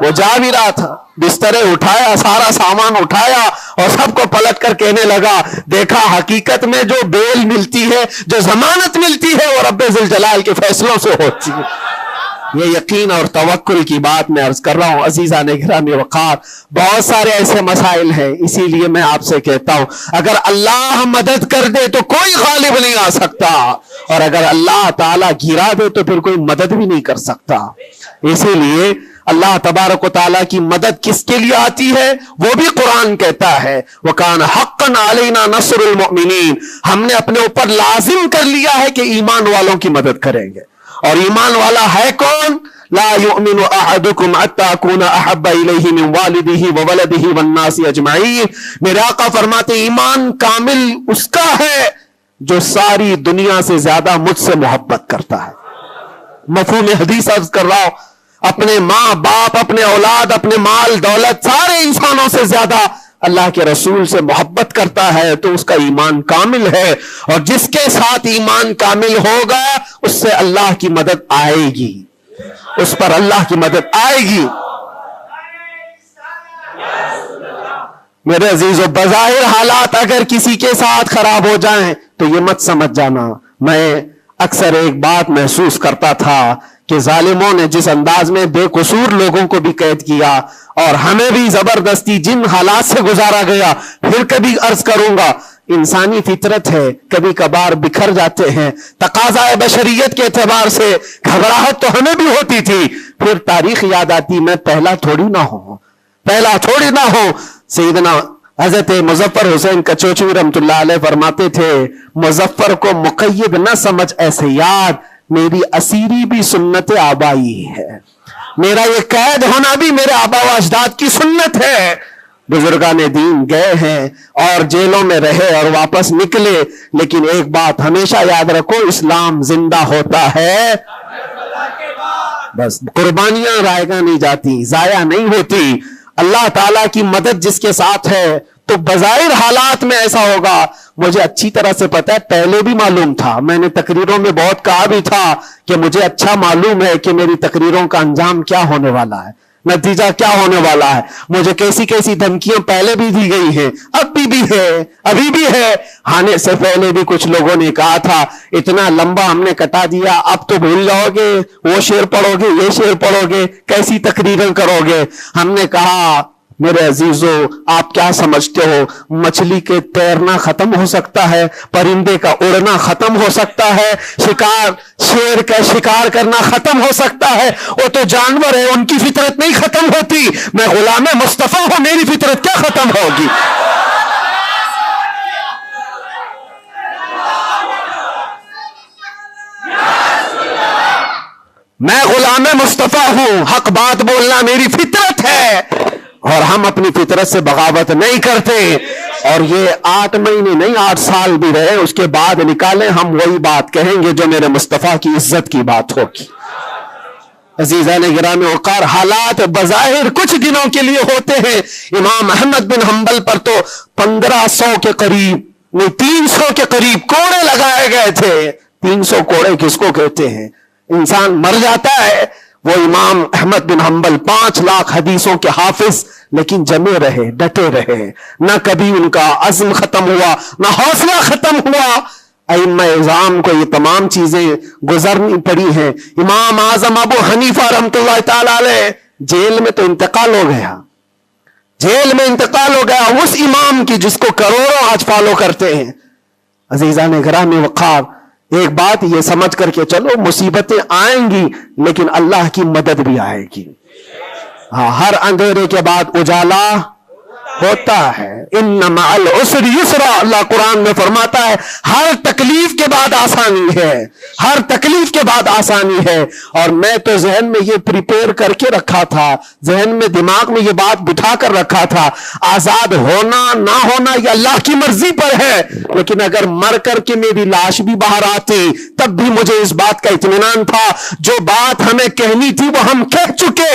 وہ جا بھی رہا تھا، بسترے اٹھایا، سارا سامان اٹھایا اور سب کو پلٹ کر کہنے لگا دیکھا حقیقت میں جو بیل ملتی ہے، جو ضمانت ملتی ہے وہ رب ذوالجلال کے فیصلوں سے ہوتی ہے۔ یہ یقین اور توکل کی بات میں عرض کر رہا ہوں عزیزان گرامی وقار، بہت سارے ایسے مسائل ہیں، اسی لیے میں آپ سے کہتا ہوں اگر اللہ مدد کر دے تو کوئی غالب نہیں آ سکتا، اور اگر اللہ تعالیٰ گرا دے تو پھر کوئی مدد بھی نہیں کر سکتا۔ اسی لیے اللہ تبارک و تعالیٰ کی مدد کس کے لیے آتی ہے وہ بھی قرآن کہتا ہے وَكَانَ حَقًّا عَلَيْنَا نَصْرُ الْمُؤْمِنِينَ، ہم نے اپنے اوپر لازم کر لیا ہے کہ ایمان والوں کی مدد کریں گے، اور ایمان والا ہے کون؟ لا يؤمن احدكم حتى اكون احب اليه من والده وولده والناس اجمعين، میرے آقا فرماتے ایمان کامل اس کا ہے جو ساری دنیا سے زیادہ مجھ سے محبت کرتا ہے۔ مفہوم حدیث عرض کر رہا ہوں، اپنے ماں باپ، اپنے اولاد، اپنے مال دولت، سارے انسانوں سے زیادہ اللہ کے رسول سے محبت کرتا ہے تو اس کا ایمان کامل ہے، اور جس کے ساتھ ایمان کامل ہوگا اس سے اللہ کی مدد آئے گی، اس پر اللہ کی مدد آئے گی۔ میرے عزیزو بظاہر حالات اگر کسی کے ساتھ خراب ہو جائیں تو یہ مت سمجھ جانا، میں اکثر ایک بات محسوس کرتا تھا کہ ظالموں نے جس انداز میں بے قصور لوگوں کو بھی قید کیا اور ہمیں بھی زبردستی جن حالات سے گزارا گیا، پھر کبھی عرض کروں گا انسانی فطرت ہے، کبھی کبھار بکھر جاتے ہیں، تقاضا بشریت کے اعتبار سے گھبراہٹ تو ہمیں بھی ہوتی تھی، پھر تاریخ یاد آتی میں پہلا تھوڑی نہ ہوں۔ سیدنا حضرت مظفر حسین کچوچوی رحمت اللہ علیہ فرماتے تھے مظفر کو مقید نہ سمجھ ایسے یاد، میری اسیری بھی سنت آبائی ہے، میرا یہ قید ہونا بھی میرے آبا و اجداد کی سنت ہے۔ بزرگان دین گئے ہیں اور جیلوں میں رہے اور واپس نکلے، لیکن ایک بات ہمیشہ یاد رکھو، اسلام زندہ ہوتا ہے، بس قربانیاں رائے گاہ نہیں جاتی، ضائع نہیں ہوتی۔ اللہ تعالیٰ کی مدد جس کے ساتھ ہے تو بظاہر حالات میں ایسا ہوگا، مجھے اچھی طرح سے پتا ہے، پہلے بھی معلوم تھا، میں نے تقریروں میں بہت کہا بھی تھا کہ مجھے اچھا معلوم ہے کہ میری تقریروں کا انجام کیا ہونے والا ہے، نتیجہ کیا ہونے والا ہے، مجھے کیسی کیسی دھمکیاں پہلے بھی دی گئی ہیں، ابھی بھی ہے، آنے سے پہلے بھی کچھ لوگوں نے کہا تھا اتنا لمبا ہم نے کٹا دیا، اب تو بھول جاؤ گے، وہ شعر پڑھو گے، یہ شعر پڑھو گے، کیسی تقریریں کرو گے۔ ہم نے کہا میرے عزیزو آپ کیا سمجھتے ہو، مچھلی کے تیرنا ختم ہو سکتا ہے، پرندے کا اڑنا ختم ہو سکتا ہے، شیر کا شکار کرنا ختم ہو سکتا ہے، وہ تو جانور ہے، ان کی فطرت نہیں ختم ہوتی، میں غلام مصطفیٰ ہوں، میری فطرت کیا ختم ہوگی؟ میں غلام مصطفیٰ ہوں، حق بات بولنا میری فطرت ہے، اور ہم اپنی فطرت سے بغاوت نہیں کرتے، اور یہ 8 مہینے نہیں 8 سال بھی رہے اس کے بعد نکالیں ہم وہی بات کہیں گے جو میرے مصطفیٰ کی عزت کی بات ہوگی۔ عزیزان گرامی وقار، حالات بظاہر کچھ دنوں کے لیے ہوتے ہیں، امام احمد بن حنبل پر تو 1500 کے قریب نہیں 300 کے قریب کوڑے لگائے گئے تھے۔ 300 کوڑے کس کو کہتے ہیں؟ انسان مر جاتا ہے۔ وہ امام احمد بن حنبل 5 لاکھ حدیثوں کے حافظ، لیکن جمے رہے، ڈٹے رہے، نہ کبھی ان کا عزم ختم ہوا، نہ حوصلہ ختم ہوا۔ ائمہ اعظام کو یہ تمام چیزیں گزرنی پڑی ہیں۔ امام اعظم ابو حنیفہ رحمۃ اللہ تعالی علیہ جیل میں تو انتقال ہو گیا، جیل میں انتقال ہو گیا اس امام کی جس کو کروڑوں آج فالو کرتے ہیں۔ عزیزان گرامی وقار، ایک بات یہ سمجھ کر کے چلو، مصیبتیں آئیں گی لیکن اللہ کی مدد بھی آئے گی۔ ہاں، ہر اندھیرے کے بعد اجالا ہوتا ہے۔ ان مع العسر یسرا، اللہ قرآن میں فرماتا ہے ہر تکلیف کے بعد آسانی ہے، ہر تکلیف کے بعد آسانی ہے۔ اور میں تو ذہن میں یہ پریپیئر کر کے رکھا تھا، ذہن میں دماغ میں یہ بات بٹھا کر رکھا تھا، آزاد ہونا نہ ہونا یہ اللہ کی مرضی پر ہے، لیکن اگر مر کر کے میری لاش بھی باہر آتی تب بھی مجھے اس بات کا اطمینان تھا جو بات ہمیں کہنی تھی وہ ہم کہہ چکے۔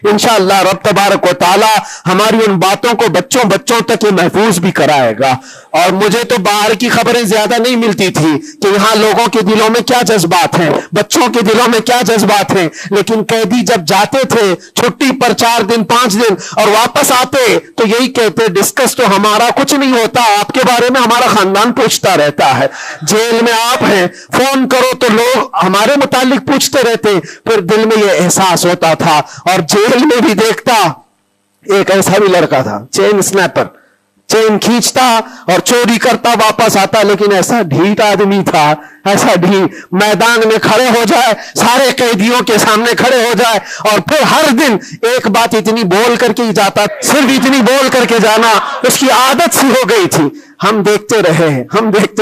انشاءاللہ رب تبارک و تعالی ہماری ان باتوں کو بچوں تک یہ محفوظ بھی کرائے گا۔ اور مجھے تو باہر کی خبریں زیادہ نہیں ملتی تھی کہ یہاں لوگوں کے دلوں میں کیا جذبات ہیں، بچوں کے دلوں میں کیا جذبات ہیں، لیکن قیدی جب جاتے تھے چھٹی پر 4 دن 5 دن اور واپس آتے تو یہی کہتے ڈسکس تو ہمارا کچھ نہیں ہوتا، آپ کے بارے میں ہمارا خاندان پوچھتا رہتا ہے۔ جیل میں آپ ہیں، فون کرو تو لوگ ہمارے متعلق پوچھتے رہتے۔ پھر دل میں یہ احساس ہوتا تھا، اور جیل میں بھی دیکھتا ایک ایسا بھی لڑکا تھا چین سنیپر، چین کھینچتا اور چوری کرتا واپس آتا، لیکن ایسا ڈھیٹ آدمی تھا، ایسا ڈھیٹ، میدان میں کھڑے ہو جائے، سارے قیدیوں کے سامنے کھڑے ہو جائے اور پھر ہر دن ایک بات اتنی بول کر کے ہی جاتا، صرف اتنی بول کر کے جانا، اس کی عادت سی ہو گئی تھی۔ ہم دیکھتے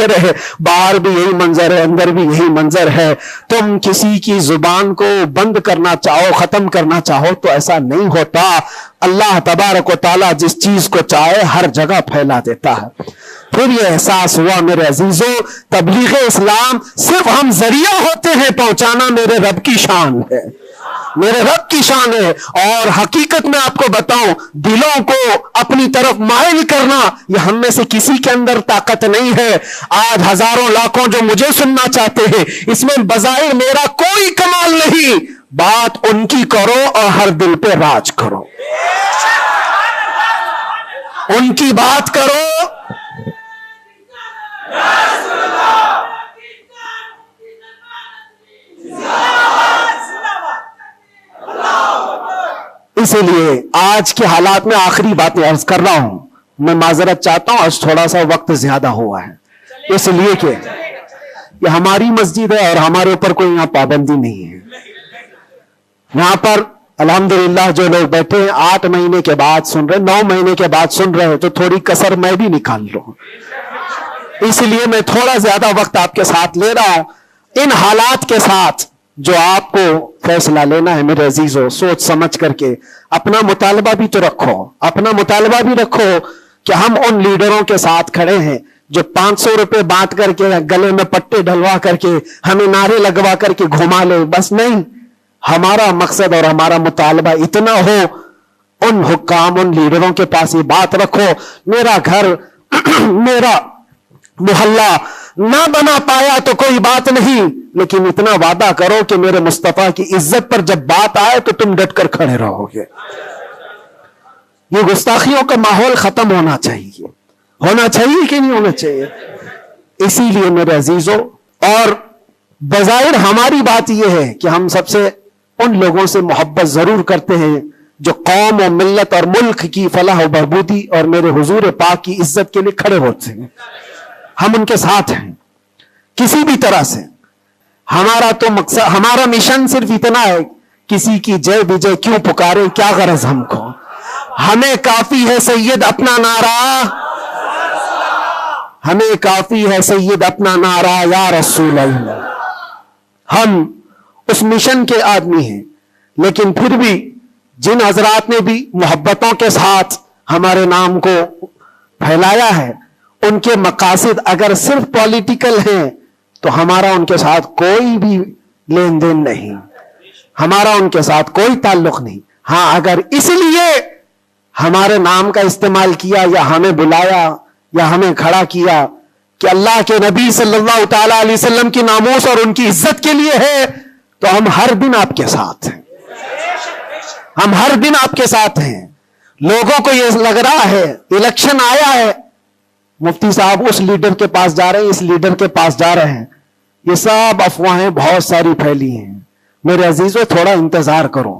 رہے، باہر بھی یہی منظر ہے، اندر بھی یہی منظر ہے۔ تم کسی کی زبان کو بند کرنا چاہو، ختم کرنا چاہو تو ایسا نہیں ہوتا۔ اللہ تبارک و تعالیٰ جس چیز کو چاہے ہر جگہ پھیلا دیتا ہے۔ پھر یہ احساس ہوا میرے عزیزوں، تبلیغ اسلام صرف ہم ذریعہ ہوتے ہیں پہنچانا، میرے رب کی شان ہے، میرے رب کی شان ہے۔ اور حقیقت میں آپ کو بتاؤں، دلوں کو اپنی طرف مائل کرنا یہ ہم میں سے کسی کے اندر طاقت نہیں ہے۔ آج ہزاروں لاکھوں جو مجھے سننا چاہتے ہیں، اس میں بظاہر میرا کوئی کمال نہیں، بات ان کی کرو اور ہر دل پہ راج کرو، ان کی بات کرو۔ اسی لیے آج کے حالات میں آخری باتیں عرض کر رہا ہوں، میں معذرت چاہتا ہوں آج تھوڑا سا وقت زیادہ ہوا ہے، اس لیے کہ یہ ہماری مسجد ہے اور ہمارے اوپر کوئی یہاں پابندی نہیں ہے۔ یہاں پر الحمدللہ جو لوگ بیٹھے ہیں 8 مہینے کے بعد سن رہے، 9 مہینے کے بعد سن رہے، تو تھوڑی کسر میں بھی نکال لوں، اس لیے میں تھوڑا زیادہ وقت آپ کے ساتھ لے رہا ہوں۔ ان حالات کے ساتھ جو آپ کو فیصلہ لینا ہے میرے عزیزوں، سوچ سمجھ کر کے اپنا مطالبہ بھی تو رکھو، اپنا مطالبہ بھی رکھو کہ ہم ان لیڈروں کے ساتھ کھڑے ہیں جو 500 روپے بانٹ کر کے، گلے میں پٹے ڈلوا کر کے، ہمیں نعرے لگوا کر کے گھما لے، بس نہیں۔ ہمارا مقصد اور ہمارا مطالبہ اتنا ہو، ان حکام، ان لیڈروں کے پاس یہ بات رکھو، میرا گھر میرا محلہ نہ بنا پایا تو کوئی بات نہیں، لیکن اتنا وعدہ کرو کہ میرے مصطفیٰ کی عزت پر جب بات آئے تو تم ڈٹ کر کھڑے رہو گے۔ یہ گستاخیوں کا ماحول ختم ہونا چاہیے، ہونا چاہیے کہ نہیں ہونا چاہیے؟ اسی لیے میرے عزیزوں، اور بظاہر ہماری بات یہ ہے کہ ہم سب سے ان لوگوں سے محبت ضرور کرتے ہیں جو قوم و ملت اور ملک کی فلاح و بہبودی اور میرے حضور پاک کی عزت کے لیے کھڑے ہوتے ہیں، ہم ان کے ساتھ ہیں کسی بھی طرح سے۔ ہمارا تو مقصد، ہمارا مشن صرف اتنا ہے، کسی کی جے بجے کیوں پکارے، کیا غرض ہم کو، ہمیں کافی ہے سید اپنا نعرہ، ہمیں کافی ہے سید اپنا نعرہ یا رسول اللہ۔ ہم اس مشن کے آدمی ہیں، لیکن پھر بھی جن حضرات نے بھی محبتوں کے ساتھ ہمارے نام کو پھیلایا ہے، ان کے مقاصد اگر صرف پولیٹیکل ہیں تو ہمارا ان کے ساتھ کوئی بھی لین دین نہیں، ہمارا ان کے ساتھ کوئی تعلق نہیں۔ ہاں اگر اس لیے ہمارے نام کا استعمال کیا یا ہمیں بلایا یا ہمیں کھڑا کیا کہ اللہ کے نبی صلی اللہ تعالی علیہ وسلم کی ناموس اور ان کی عزت کے لیے ہے، تو ہم ہر دن آپ کے ساتھ ہیں، ہم ہر دن آپ کے ساتھ ہیں۔ لوگوں کو یہ لگ رہا ہے الیکشن آیا ہے، مفتی صاحب اس لیڈر کے پاس جا رہے ہیں، اس لیڈر کے پاس جا رہے ہیں، یہ سب افواہیں بہت ساری پھیلی ہیں۔ میرے عزیزوں تھوڑا انتظار کرو،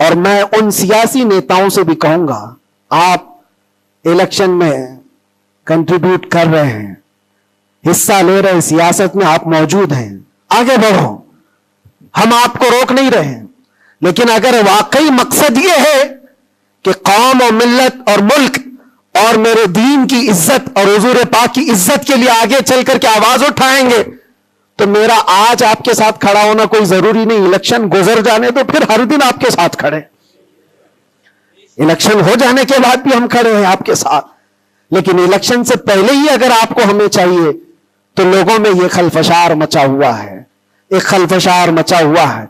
اور میں ان سیاسی نیتاؤں سے بھی کہوں گا، آپ الیکشن میں کنٹریبیوٹ کر رہے ہیں، حصہ لے رہے ہیں، سیاست میں آپ موجود ہیں، آگے بڑھو، ہم آپ کو روک نہیں رہے ہیں، لیکن اگر واقعی مقصد یہ ہے کہ قوم و ملت اور ملک اور میرے دین کی عزت اور حضور پاک کی عزت کے لیے آگے چل کر کے آواز اٹھائیں گے تو میرا آج آپ کے ساتھ کھڑا ہونا کوئی ضروری نہیں. الیکشن گزر جانے تو پھر ہر دن آپ کے ساتھ کھڑے, الیکشن ہو جانے کے بعد بھی ہم کھڑے ہیں آپ کے ساتھ, لیکن الیکشن سے پہلے ہی اگر آپ کو ہمیں چاہیے تو لوگوں میں یہ خلفشار مچا ہوا ہے, ایک خلفشار مچا ہوا ہے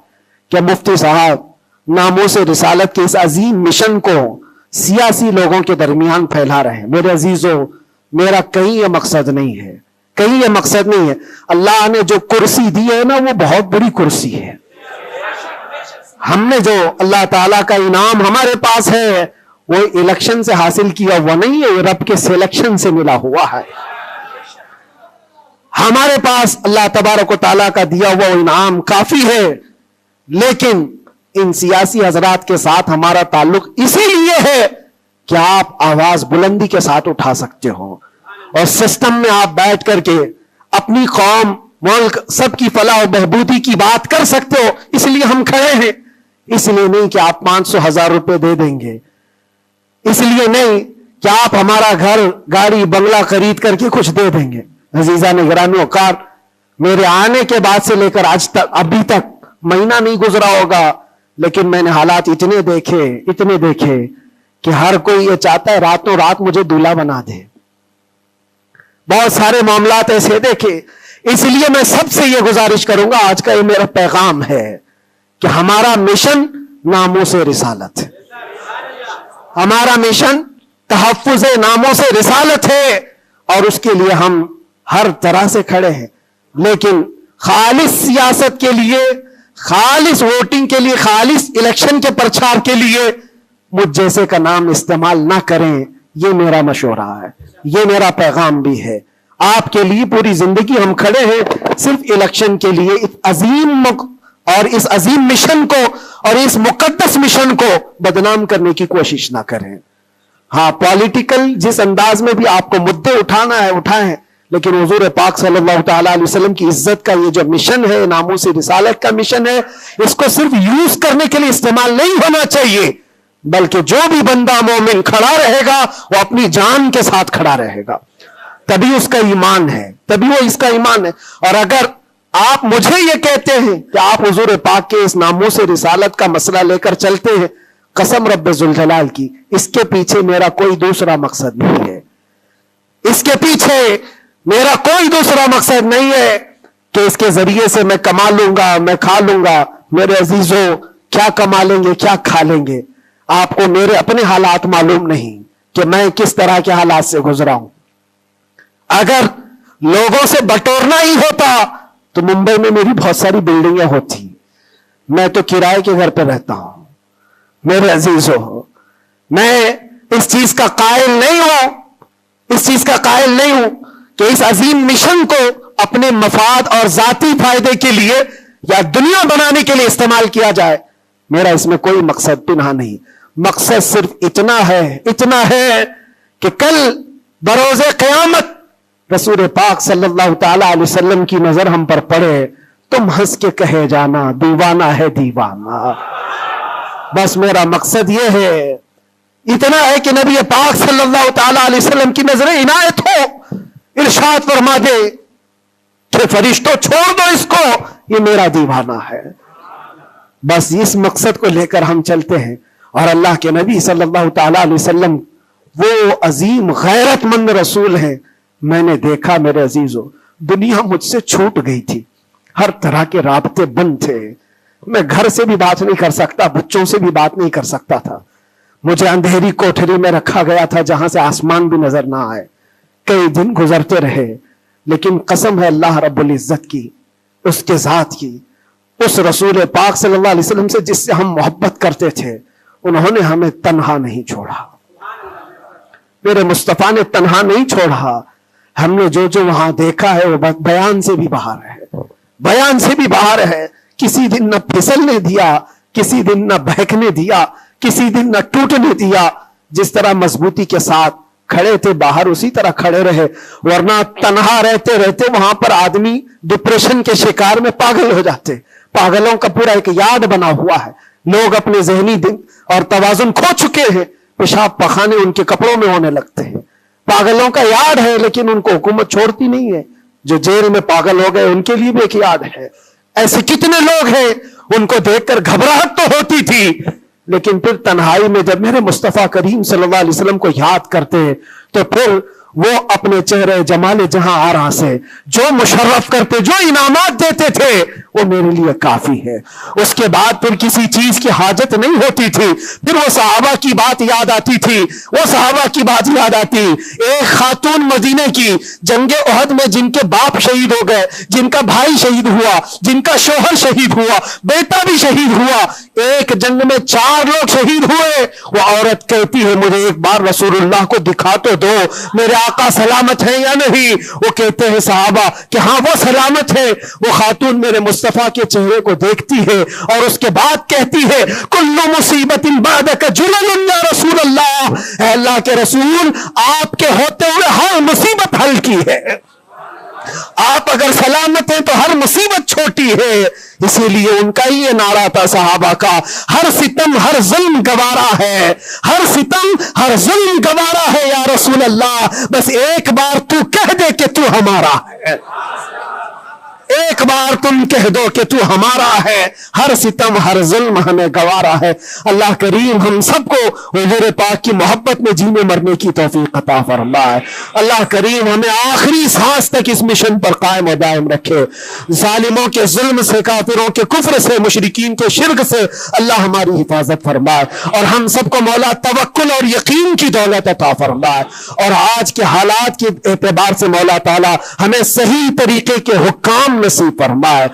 کہ مفتی صاحب ناموس رسالت کے اس عظیم مشن کو سیاسی لوگوں کے درمیان پھیلا رہے ہیں. میرے عزیزوں, میرا کہیں یہ مقصد نہیں ہے, کہیں یہ مقصد نہیں ہے. اللہ نے جو کرسی دی ہے نا وہ بہت بڑی کرسی ہے. ہم نے جو اللہ تعالیٰ کا انعام ہمارے پاس ہے وہ الیکشن سے حاصل کیا ہوا نہیں ہے, رب کے سلیکشن سے ملا ہوا ہے. ہمارے پاس اللہ تبارک و تعالیٰ کا دیا ہوا انعام کافی ہے, لیکن ان سیاسی حضرات کے ساتھ ہمارا تعلق اسی لیے ہے کہ آپ آواز بلندی کے ساتھ اٹھا سکتے ہو اور سسٹم میں آپ بیٹھ کر کے اپنی قوم, ملک, سب کی فلاح و بہبودی کی بات کر سکتے ہو. اس لیے ہم کھڑے ہیں, اس لیے نہیں کہ آپ 500,000 روپے دے دیں گے, اس لیے نہیں کہ آپ ہمارا گھر, گاڑی, بنگلہ خرید کر کے کچھ دے دیں گے. عزیزان گرامی اوقار, میرے آنے کے بعد سے لے کر آج تک, ابھی تک مہینہ نہیں گزرا ہوگا, لیکن میں نے حالات اتنے دیکھے کہ ہر کوئی یہ چاہتا ہے راتوں رات مجھے دولہا بنا دے. بہت سارے معاملات ایسے دیکھے. اس لیے میں سب سے یہ گزارش کروں گا, آج کا یہ میرا پیغام ہے کہ ہمارا مشن ناموس رسالت ہے, ہمارا مشن تحفظ ناموس رسالت ہے, اور اس کے لیے ہم ہر طرح سے کھڑے ہیں. لیکن خالص سیاست کے لیے, خالص ووٹنگ کے لیے, خالص الیکشن کے پرچار کے لیے مجھ جیسے کا نام استعمال نہ کریں. یہ میرا مشورہ ہے, یہ میرا پیغام بھی ہے. آپ کے لیے پوری زندگی ہم کھڑے ہیں, صرف الیکشن کے لیے. اس عظیم مشن کو اور اس مقدس مشن کو بدنام کرنے کی کوشش نہ کریں. ہاں, پولیٹیکل جس انداز میں بھی آپ کو مدعے اٹھانا ہے اٹھائیں, لیکن حضور پاک صلی اللہ تعالیٰ علیہ وسلم کی عزت کا یہ جو مشن ہے, ناموس رسالت کا مشن ہے, اس کو صرف یوز کرنے کے لیے استعمال نہیں ہونا چاہیے, بلکہ جو بھی بندہ مومن کھڑا رہے گا وہ اپنی جان کے ساتھ کھڑا رہے گا, تبھی اس کا ایمان ہے, تبھی وہ اس کا ایمان ہے. اور اگر آپ مجھے یہ کہتے ہیں کہ آپ حضور پاک کے اس ناموس رسالت کا مسئلہ لے کر چلتے ہیں, قسم رب ذوالجلال کی, اس کے پیچھے میرا کوئی دوسرا مقصد نہیں ہے. اس کے پیچھے میرا کوئی دوسرا مقصد نہیں ہے کہ اس کے ذریعے سے میں کما لوں گا, میں کھا لوں گا. میرے عزیزوں, کیا کما لیں گے, کیا کھا لیں گے؟ آپ کو میرے اپنے حالات معلوم نہیں کہ میں کس طرح کے حالات سے گزرا ہوں. اگر لوگوں سے بٹورنا ہی ہوتا تو ممبئی میں میری بہت ساری بلڈنگیں ہوتی. میں تو کرائے کے گھر پہ رہتا ہوں. میرے عزیزوں, میں اس چیز کا قائل نہیں ہوں کہ اس عظیم مشن کو اپنے مفاد اور ذاتی فائدے کے لیے یا دنیا بنانے کے لیے استعمال کیا جائے. میرا اس میں کوئی مقصد پنہا نہیں. مقصد صرف اتنا ہے کہ کل بروز قیامت رسول پاک صلی اللہ تعالی علیہ وسلم کی نظر ہم پر پڑے, تم ہنس کے کہے جانا دیوانہ ہے دیوانہ. بس میرا مقصد یہ ہے, اتنا ہے کہ نبی پاک صلی اللہ تعالی علیہ وسلم کی نظر عنایت ہو, ارشاد فرما دے کہ فرشتوں چھوڑ دو اس کو, یہ میرا دیوانہ ہے. بس اس مقصد کو لے کر ہم چلتے ہیں. اور اللہ کے نبی صلی اللہ تعالی علیہ وسلم وہ عظیم غیرت مند رسول ہیں. میں نے دیکھا میرے عزیزوں, دنیا مجھ سے چھوٹ گئی تھی, ہر طرح کے رابطے بند تھے. میں گھر سے بھی بات نہیں کر سکتا, بچوں سے بھی بات نہیں کر سکتا تھا. مجھے اندھیری کوٹھری میں رکھا گیا تھا جہاں سے آسمان بھی نظر نہ آئے. کئی دن گزرتے رہے, لیکن قسم ہے اللہ رب العزت کی, اس کے ذات کی, اس رسول پاک صلی اللہ علیہ وسلم سے جس سے ہم محبت کرتے تھے, انہوں نے ہمیں تنہا نہیں چھوڑا. میرے مصطفیٰ نے تنہا نہیں چھوڑا. ہم نے جو وہاں دیکھا ہے وہ بیان سے بھی باہر ہے. کسی دن نہ پھسلنے دیا, کسی دن نہ بہکنے دیا, کسی دن نہ ٹوٹنے دیا. جس طرح مضبوطی کے ساتھ کھڑے تھے باہر اسی طرح کھڑے رہے, ورنہ تنہا رہتے رہتے وہاں پر آدمی ڈپریشن کے شکار میں پاگل ہو جاتے. پاگلوں کا پورا ایک یاد بنا ہوا ہے. لوگ اپنے ذہنی دن اور توازن کھو چکے ہیں. پیشاب پخانے ان کے کپڑوں میں ہونے لگتے ہیں. پاگلوں کا یاد ہے لیکن ان کو حکومت چھوڑتی نہیں ہے. جو جیل میں پاگل ہو گئے ان کے لیے بھی ایک یاد ہے. ایسے کتنے لوگ ہیں ان کو دیکھ کر گھبراہٹ تو ہوتی تھی لیکن پھر تنہائی میں جب میرے مصطفیٰ کریم صلی اللہ علیہ وسلم کو یاد کرتے ہیں تو پھر وہ اپنے چہرے جمال جہاں آرا سے جو مشرف کرتے, جو انعامات دیتے تھے وہ میرے لیے کافی ہے. اس کے بعد پھر کسی چیز کی حاجت نہیں ہوتی تھی. پھر وہ صحابہ کی بات یاد آتی تھی, وہ صحابہ کی بات یاد آتی. ایک خاتون مدینے کی جنگ احد میں جن کے باپ شہید ہو گئے, جن کا بھائی شہید ہوا, جن کا شوہر شہید ہوا, بیٹا بھی شہید ہوا, ایک جنگ میں 4 لوگ شہید ہوئے. وہ عورت کہتی ہے مجھے ایک بار رسول اللہ کو دکھا تو دو, میرے آقا سلامت ہے یا نہیں. وہ کہتے ہیں صحابہ کہ ہاں وہ سلامت ہے. وہ خاتون میرے مصطفیٰ کے چہرے کو دیکھتی ہے اور اس کے بعد کہتی ہے کل مصیبت بعدک جلل یا رسول اللہ, اے اللہ کے رسول آپ کے ہوتے ہوئے ہر مصیبت ہلکی ہے. آپ اگر سلامت ہیں تو ہر مصیبت چھوٹی ہے. اسی لیے ان کا یہ نعرہ تھا صحابہ کا, ہر ستم ہر ظلم گوارا ہے, ہر ستم ہر ظلم گوارا ہے یا رسول اللہ, بس ایک بار تو کہہ دے کہ تو ہمارا ہے, ایک بار تم کہہ دو کہ تو ہمارا ہے, ہر ستم ہر ظلم ہمیں گوارا ہے. اللہ کریم ہم سب کو حضور پاک کی محبت میں جینے مرنے کی توفیق عطا فرمائے. اللہ کریم ہمیں آخری سانس تک اس مشن پر قائم و دائم رکھے. ظالموں کے ظلم سے, کافروں کے کفر سے, مشرکین کے شرک سے اللہ ہماری حفاظت فرمائے اور ہم سب کو مولا توکل اور یقین کی دولت عطا فرمائے. اور آج کے حالات کے اعتبار سے مولا تعالی ہمیں صحیح طریقے کے حکام نصیب فرمائے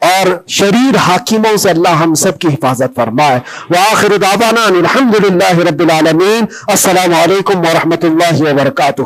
اور شریر حاکموں سے اللہ ہم سب کی حفاظت فرمائے. وآخر دعوانا الحمدللہ رب العالمین. السلام علیکم ورحمۃ اللہ وبرکاتہ.